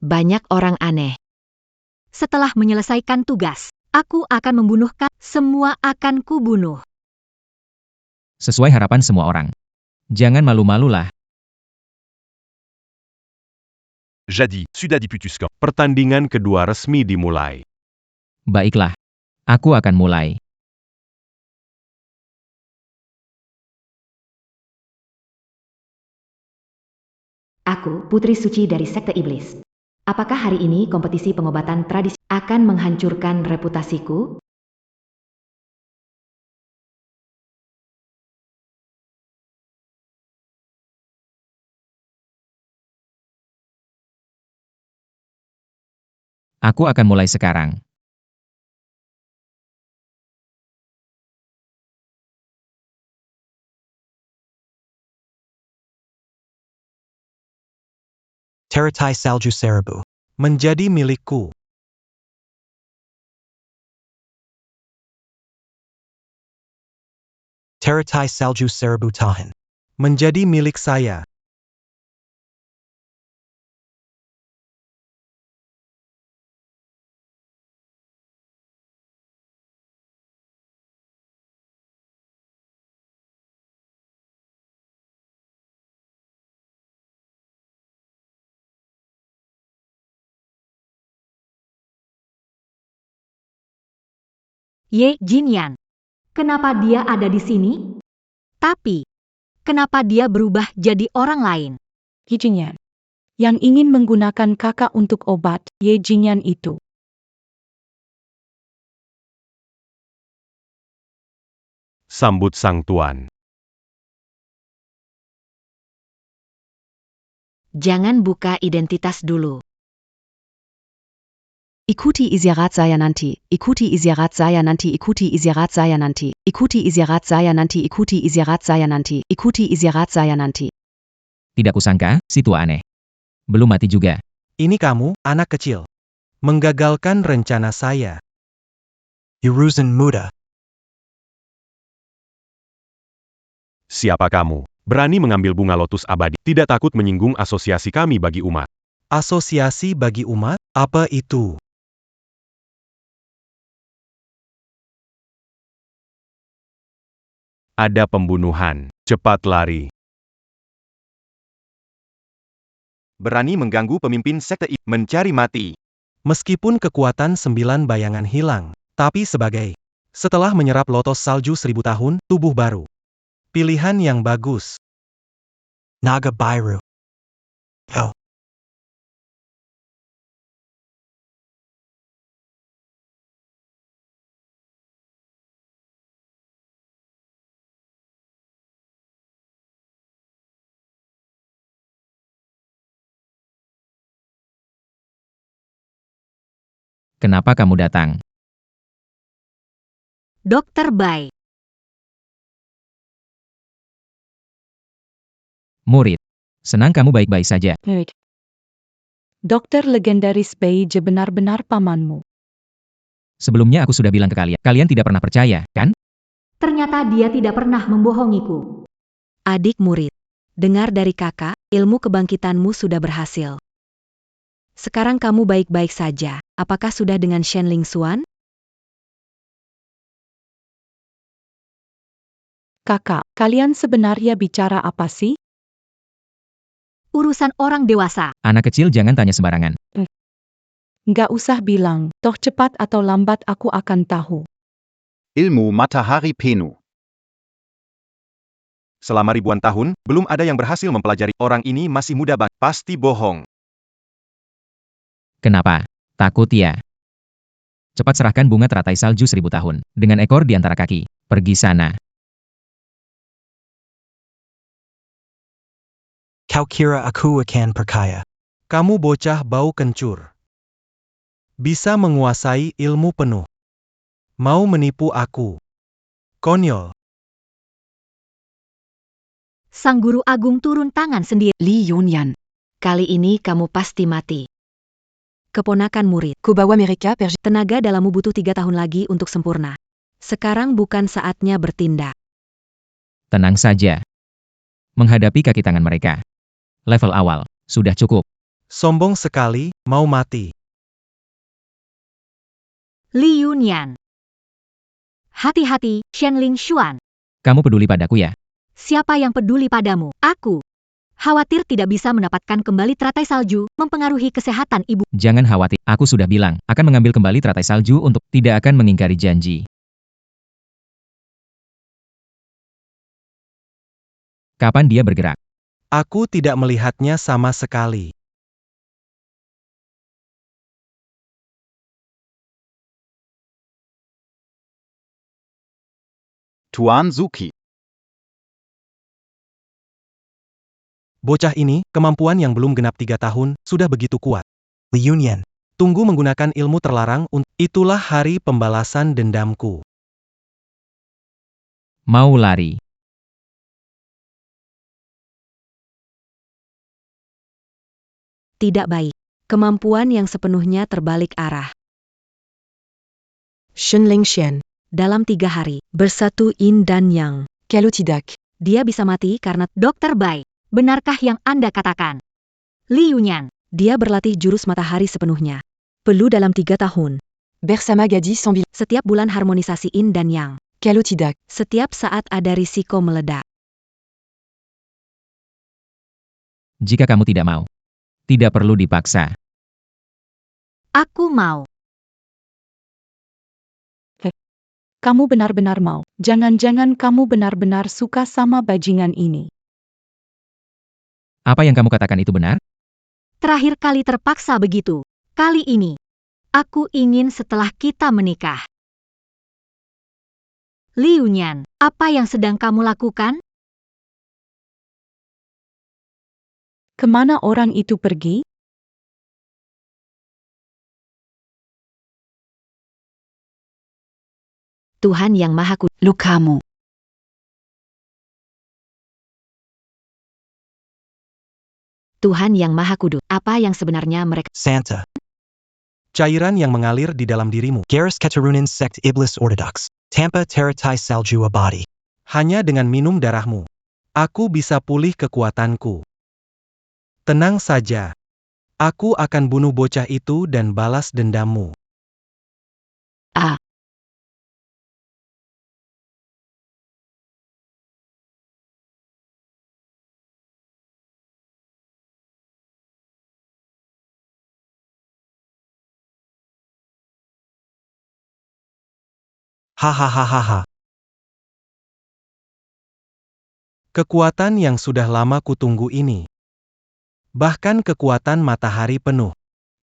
Banyak orang aneh. Setelah menyelesaikan tugas, aku akan membunuhkan. Semua akan kubunuh. Sesuai harapan semua orang. Jangan malu-malulah. Jadi, Sudadiputuskan. Pertandingan kedua resmi dimulai. Baiklah. Aku akan mulai. Aku, Putri Suci dari Sekte Iblis. Apakah hari ini kompetisi pengobatan tradisi akan menghancurkan reputasiku? Aku akan mulai sekarang. Teratai Salju Seribu. Menjadi milikku. Teratai Salju Seribu Tahan. Menjadi milik saya. Ye Jinyan. Kenapa dia ada di sini? Tapi, kenapa dia berubah jadi orang lain? Ye Jinyan. Yang ingin menggunakan kakak untuk obat, Ye Jinyan itu. Sambut sang tuan. Jangan buka identitas dulu. Ikuti isyarat saya nanti. Ikuti isyarat saya nanti. Ikuti isyarat saya nanti. Ikuti isyarat saya nanti. Ikuti isyarat saya nanti. Ikuti isyarat saya nanti. Tidak kusangka, si tua aneh. Belum mati juga. Ini kamu, anak kecil. Menggagalkan rencana saya. Yuruzen Muda. Siapa kamu? Berani mengambil bunga lotus abadi, tidak takut menyinggung asosiasi kami bagi umat. Asosiasi bagi umat? Apa itu? Ada pembunuhan. Cepat lari. Berani mengganggu pemimpin sekte mencari mati. Meskipun kekuatan 9 bayangan hilang, tapi setelah menyerap lotos salju 1000 tahun, tubuh baru. Pilihan yang bagus. Naga Biru. Oh. Kenapa kamu datang? Dokter Bai. Murid. Senang kamu baik-baik saja. Dokter legendaris Beije benar-benar pamanmu. Sebelumnya aku sudah bilang ke kalian. Kalian tidak pernah percaya, kan? Ternyata dia tidak pernah membohongiku. Adik murid. Dengar dari kakak, ilmu kebangkitanmu sudah berhasil. Sekarang kamu baik-baik saja. Apakah sudah dengan Shenling Xuan? Kakak, kalian sebenarnya bicara apa sih? Urusan orang dewasa. Anak kecil jangan tanya sembarangan. Nggak usah bilang, toh cepat atau lambat aku akan tahu. Ilmu Matahari Penuh. Selama ribuan tahun, belum ada yang berhasil mempelajari. Orang ini masih muda banget. Pasti bohong. Kenapa? Takut ya? Cepat serahkan bunga teratai salju 1000 tahun, dengan ekor di antara kaki. Pergi sana. Kau kira aku akan percaya? Kamu bocah bau kencur. Bisa menguasai ilmu penuh. Mau menipu aku. Konyol. Sang guru agung turun tangan sendiri. Li Yunyan. Kali ini kamu pasti mati. Keponakan murid. Kubawa mereka Tenaga dalammu butuh 3 tahun lagi untuk sempurna. Sekarang bukan saatnya bertindak. Tenang saja. Menghadapi kaki tangan mereka. Level awal, sudah cukup. Sombong sekali, mau mati. Li Yunyan. Hati-hati, Shenling Xuan. Kamu peduli padaku ya? Siapa yang peduli padamu? Aku. Khawatir tidak bisa mendapatkan kembali teratai salju, mempengaruhi kesehatan ibu. Jangan khawatir, aku sudah bilang, akan mengambil kembali teratai salju untuk tidak akan mengingkari janji. Kapan dia bergerak? Aku tidak melihatnya sama sekali. Tuan Zuki. Bocah ini, kemampuan yang belum genap 3 tahun, sudah begitu kuat. Li Yunyan. Tunggu menggunakan ilmu terlarang untuk... Itulah hari pembalasan dendamku. Mau lari. Tidak baik. Kemampuan yang sepenuhnya terbalik arah. Shenling Xian. Dalam 3 hari, bersatu Yin dan Yang. Kalau tidak, Dia bisa mati karena Dokter Bai, benarkah yang Anda katakan? Li Yunyan. dia berlatih jurus matahari sepenuhnya. Perlu dalam 3 tahun. bersama gadis sambil. Setiap bulan harmonisasi Yin dan Yang. Kalau tidak, Setiap saat ada risiko meledak. Jika kamu tidak mau. Tidak perlu dipaksa. Aku mau. Kamu benar-benar mau. Jangan-jangan kamu benar-benar suka sama bajingan ini. Apa yang kamu katakan itu benar? Terakhir kali terpaksa begitu. Kali ini. Aku ingin setelah kita menikah. Li Yunyan, apa yang sedang kamu lakukan? Kemana orang itu pergi? Tuhan yang Maha Kudus. lukamu. Tuhan yang Maha Kudus. Apa yang sebenarnya mereka... Santa. Cairan yang mengalir di dalam dirimu. Garis Keturunan Sect Iblis Orthodox. Tampa Teratai Salju Abadi. Hanya dengan minum darahmu. Aku bisa pulih kekuatanku. Tenang saja. Aku akan bunuh bocah itu dan balas dendammu. Ah. Hahaha. Kekuatan yang sudah lama kutunggu ini. Bahkan kekuatan matahari penuh.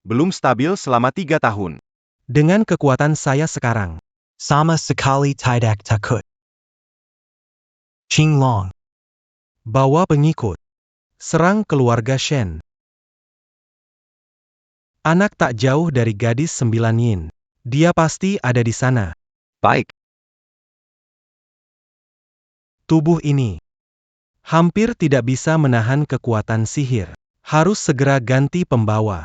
Belum stabil selama 3 tahun. Dengan kekuatan saya sekarang. Sama sekali tidak takut. Qing Long. Bawa pengikut. Serang keluarga Shen. Anak tak jauh dari gadis 9 yin. Dia pasti ada di sana. Baik. Tubuh ini hampir tidak bisa menahan kekuatan sihir. Harus segera ganti pembawa.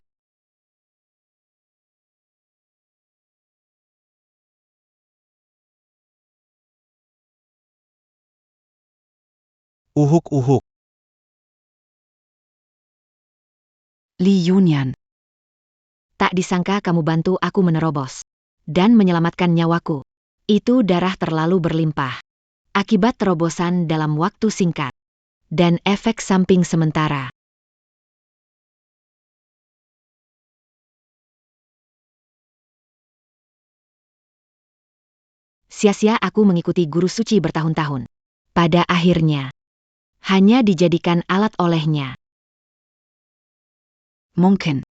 Uhuk-uhuk. Li Yunyan. Tak disangka kamu bantu aku menerobos dan menyelamatkan nyawaku. Itu darah terlalu berlimpah. Akibat terobosan dalam waktu singkat dan efek samping sementara. Sia-sia aku mengikuti guru suci bertahun-tahun. Pada akhirnya, hanya dijadikan alat olehnya. Mungkin.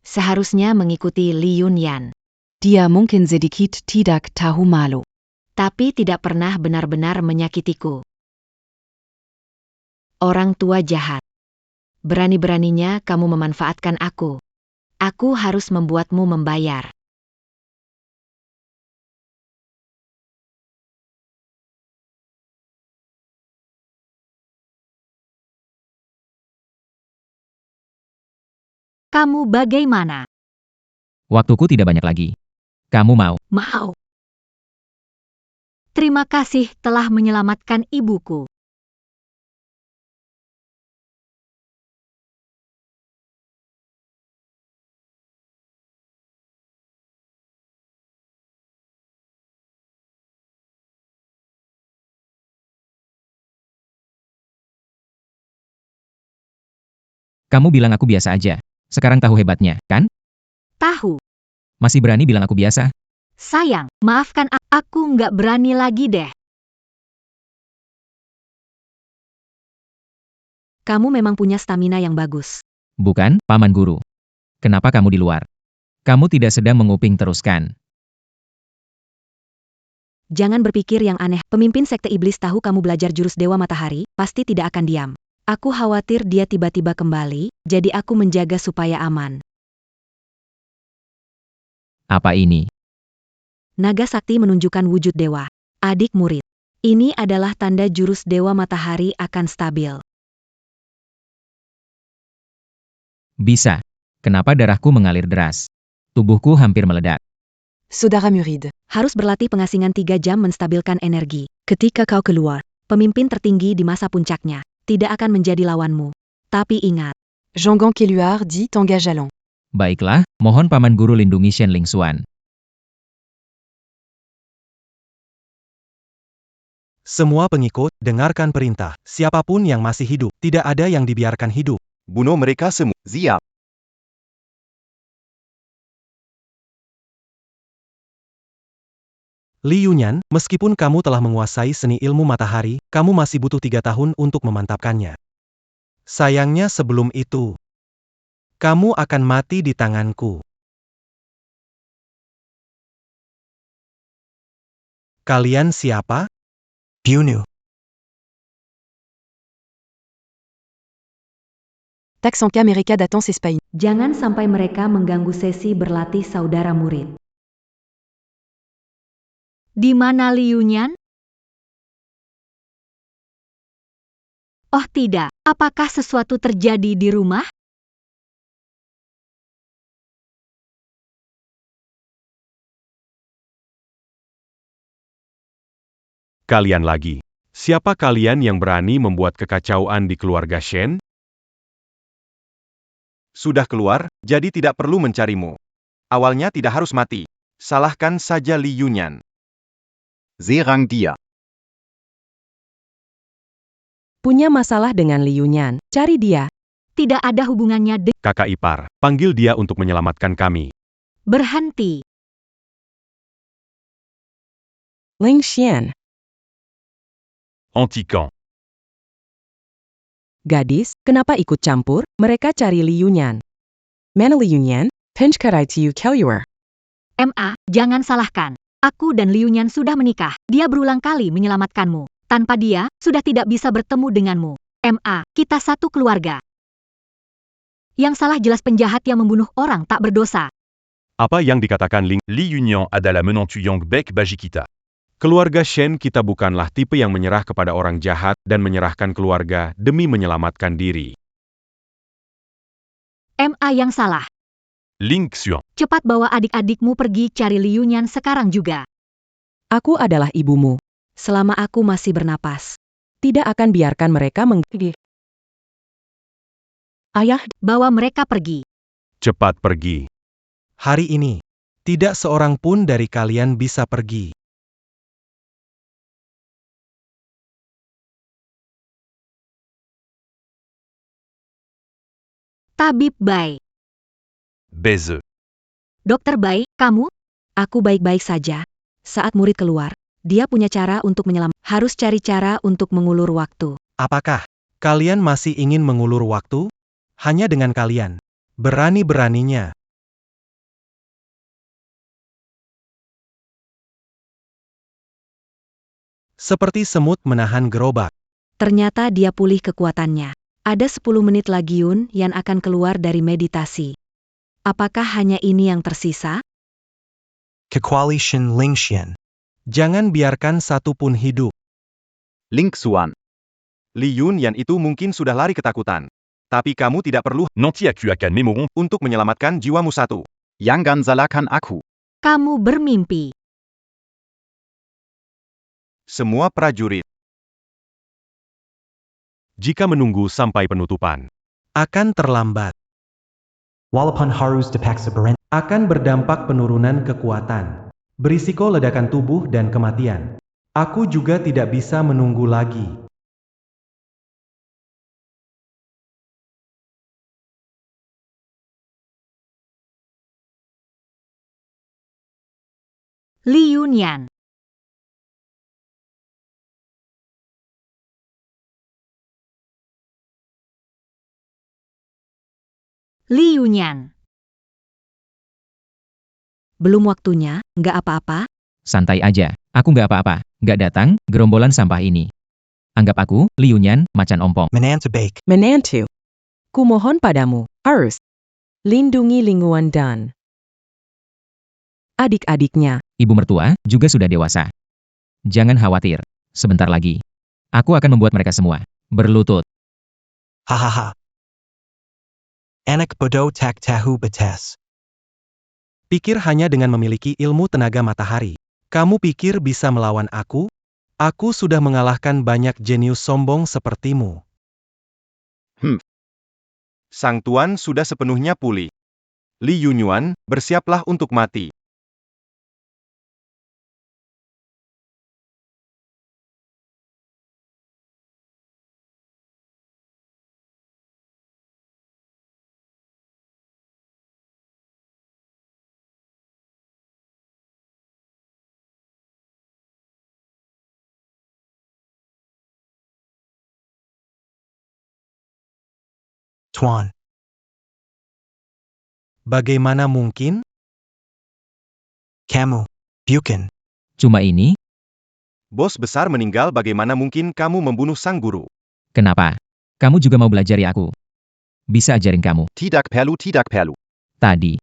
Seharusnya mengikuti Li Yunyan, Dia mungkin sedikit tidak tahu malu. tapi tidak pernah benar-benar menyakitiku. Orang tua jahat. Berani-beraninya kamu memanfaatkan aku. Aku harus membuatmu membayar. Kamu bagaimana? Waktuku tidak banyak lagi. Kamu mau? Mau. Terima kasih telah menyelamatkan ibuku. Kamu bilang aku biasa aja. Sekarang tahu hebatnya, kan? Tahu. Masih berani bilang aku biasa? Sayang, maafkan aku nggak berani lagi deh. Kamu memang punya stamina yang bagus. Bukan, Paman Guru. Kenapa kamu di luar? Kamu tidak sedang menguping teruskan. Jangan berpikir yang aneh. Pemimpin sekte iblis tahu kamu belajar jurus Dewa Matahari, pasti tidak akan diam. Aku khawatir dia tiba-tiba kembali, jadi aku menjaga supaya aman. Apa ini? Naga sakti menunjukkan wujud dewa. Adik murid. Ini adalah tanda jurus Dewa Matahari akan stabil. Bisa. Kenapa darahku mengalir deras? Tubuhku hampir meledak. Saudara murid. Harus berlatih pengasingan 3 jam menstabilkan energi. Ketika kau keluar, pemimpin tertinggi di masa puncaknya, tidak akan menjadi lawanmu. Tapi ingat. Jean-Gon Keluar dit engage allant. Baiklah, mohon Paman Guru lindungi Shen Lingxuan. Semua pengikut, dengarkan perintah. Siapapun yang masih hidup, tidak ada yang dibiarkan hidup. Bunuh mereka semua. Siap. Li Yunyan, meskipun kamu telah menguasai seni ilmu matahari, kamu masih butuh 3 tahun untuk memantapkannya. Sayangnya sebelum itu, kamu akan mati di tanganku. Kalian siapa? Bunu. Taxanka America d'attente Espagne. Jangan sampai mereka mengganggu sesi berlatih saudara murid. Di mana Li Yunyan? Oh tidak, apakah sesuatu terjadi di rumah? Kalian lagi. Siapa kalian yang berani membuat kekacauan di keluarga Shen? Sudah keluar, jadi tidak perlu mencarimu. Awalnya tidak harus mati. Salahkan saja Li Yunyan. Serang dia. Punya masalah dengan Li Yunyan, cari dia. Tidak ada hubungannya dengan Kakak ipar, panggil dia untuk menyelamatkan kami. berhenti. Ling Xian, Antiquant. gadis, kenapa ikut campur? Mereka cari Li Yunyan. Mana Li Yunyan? Penchkarai Tiu Kelur. MA, jangan salahkan. Aku dan Li Yunyan sudah menikah. Dia berulang kali menyelamatkanmu. Tanpa dia, sudah tidak bisa bertemu denganmu. MA, kita satu keluarga. Yang salah jelas penjahat yang membunuh orang tak berdosa. Apa yang dikatakan Li Yunyan adalah menantuyang Bek Bajikita. Keluarga Shen kita bukanlah tipe yang menyerah kepada orang jahat dan menyerahkan keluarga demi menyelamatkan diri. MA yang salah. Ling Xian. Cepat bawa adik-adikmu pergi cari Li Yunyan sekarang juga. Aku adalah ibumu. Selama aku masih bernapas. Tidak akan biarkan mereka Ayah, Bawa mereka pergi. Cepat pergi. Hari ini, tidak seorang pun dari kalian bisa pergi. Tabib Bai. Baise. Dokter Bai, kamu? Aku baik-baik saja. Saat murid keluar, dia punya cara untuk menyelamatkan. Harus cari cara untuk mengulur waktu. Apakah kalian masih ingin mengulur waktu? Hanya dengan kalian. Berani-beraninya. Seperti semut menahan gerobak. Ternyata dia pulih kekuatannya. Ada 10 menit lagi Yun yang akan keluar dari meditasi. Apakah hanya ini yang tersisa? Kecuali Shin Ling Xian. Jangan biarkan satu pun hidup. Ling Xuan. Li Yunyan itu mungkin sudah lari ketakutan. Tapi kamu tidak perlu Nanti aku akan memohon untuk menyelamatkan jiwamu satu. Jangan salahkan aku. Kamu bermimpi. Semua prajurit. Jika menunggu sampai penutupan, Akan terlambat. Walaupun harus dipaksa berhenti. Akan berdampak penurunan kekuatan. Berisiko ledakan tubuh dan kematian. Aku juga tidak bisa menunggu lagi. Li Yunyan. Li Yunyan. Belum waktunya, nggak apa-apa. Santai aja, aku nggak apa-apa. Nggak datang, gerombolan sampah ini. Anggap aku, Li Yunyan, macan ompong. Menantu Bake. Menantu. Kumohon padamu, harus lindungi lingkungan dan adik-adiknya. Ibu mertua, juga sudah dewasa. Jangan khawatir, sebentar lagi. Aku akan membuat mereka semua berlutut. Hahaha. Anak bodoh tak tahu batas. Pikir hanya dengan memiliki ilmu tenaga matahari. Kamu pikir bisa melawan aku? Aku sudah mengalahkan banyak jenius sombong sepertimu. Sang tuan sudah sepenuhnya pulih. Li Yunyan, bersiaplah untuk mati. Tuan. Bagaimana mungkin? Kamu. Bukan. Cuma ini, Bos besar meninggal, bagaimana mungkin kamu membunuh sang guru? kenapa? Kamu juga mau belajari aku. Bisa ajarin kamu. Tidak perlu, tidak perlu. Tadi,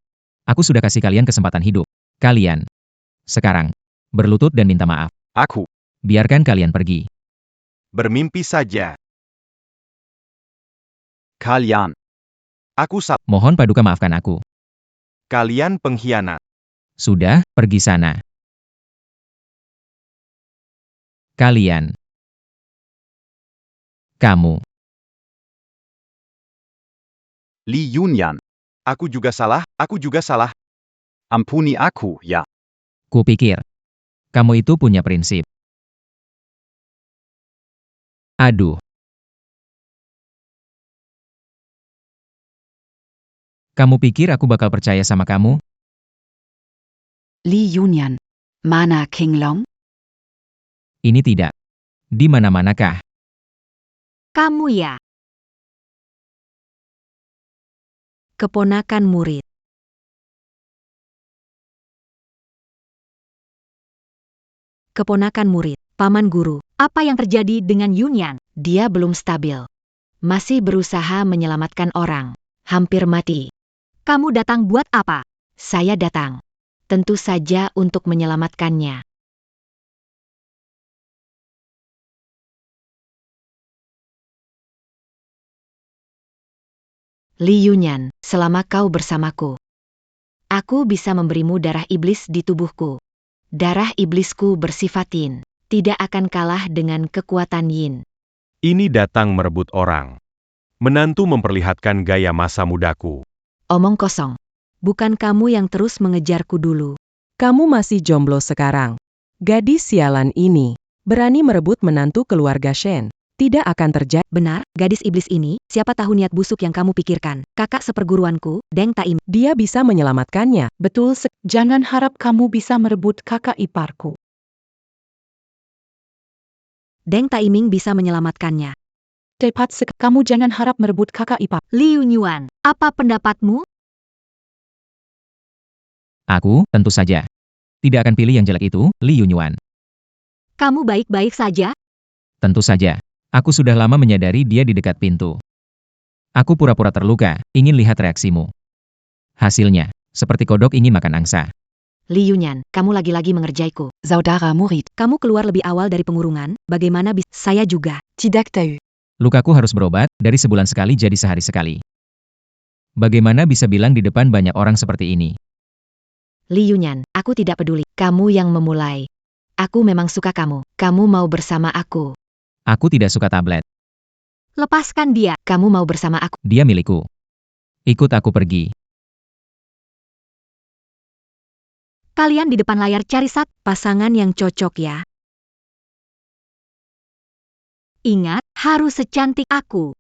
aku sudah kasih kalian kesempatan hidup. Kalian. Sekarang, berlutut dan minta maaf. Aku. Biarkan kalian pergi. Bermimpi saja. Kalian. Aku salah. Mohon paduka maafkan aku. Kalian pengkhianat. Sudah, pergi sana. Kalian. Kamu. Li Yunyan. Aku juga salah, aku juga salah. Ampuni aku, ya. Kupikir. Kamu itu punya prinsip. Aduh. Kamu pikir aku bakal percaya sama kamu? Li Yunyan. Mana King Long? Ini tidak. Di mana-manakah? Kamu ya. Keponakan murid. Keponakan murid, paman guru. Apa yang terjadi dengan Yunyan? Dia belum stabil. Masih berusaha menyelamatkan orang. Hampir mati. Kamu datang buat apa? Saya datang. Tentu saja untuk menyelamatkannya. Li Yunyan, selama kau bersamaku, aku bisa memberimu darah iblis di tubuhku. Darah iblisku bersifat yin, tidak akan kalah dengan kekuatan yin. ini datang merebut orang. Menantu memperlihatkan gaya masa mudaku. Omong kosong. Bukan kamu yang terus mengejarku dulu. Kamu masih jomblo sekarang. Gadis sialan ini berani merebut menantu keluarga Shen. Tidak akan terjadi. Benar, gadis iblis ini, siapa tahu niat busuk yang kamu pikirkan. Kakak seperguruanku, Deng Taim. Dia bisa menyelamatkannya. Betul jangan harap kamu bisa merebut kakak iparku. Deng Taiming bisa menyelamatkannya. Tepat kamu jangan harap merebut kakak ipar. Li Yunyuan, apa pendapatmu? Aku, tentu saja. Tidak akan pilih yang jelek itu, Li Yunyuan. Kamu baik-baik saja? Tentu saja. Aku sudah lama menyadari dia di dekat pintu. Aku pura-pura terluka, ingin lihat reaksimu. Hasilnya, seperti kodok ingin makan angsa. Li Yunyan, kamu lagi-lagi mengerjaiku. Saudara murid. Kamu keluar lebih awal dari pengurungan, bagaimana bisa? Saya juga. Tidak tahu. Lukaku harus berobat, dari sebulan sekali jadi sehari sekali. Bagaimana bisa bilang di depan banyak orang seperti ini? Li Yunyan, aku tidak peduli. Kamu yang memulai. Aku memang suka kamu. Kamu mau bersama aku. Aku tidak suka tablet. Lepaskan dia. Kamu mau bersama aku. Dia milikku. Ikut aku pergi. Kalian di depan layar cari pasangan yang cocok ya. Ingat, harus secantik aku.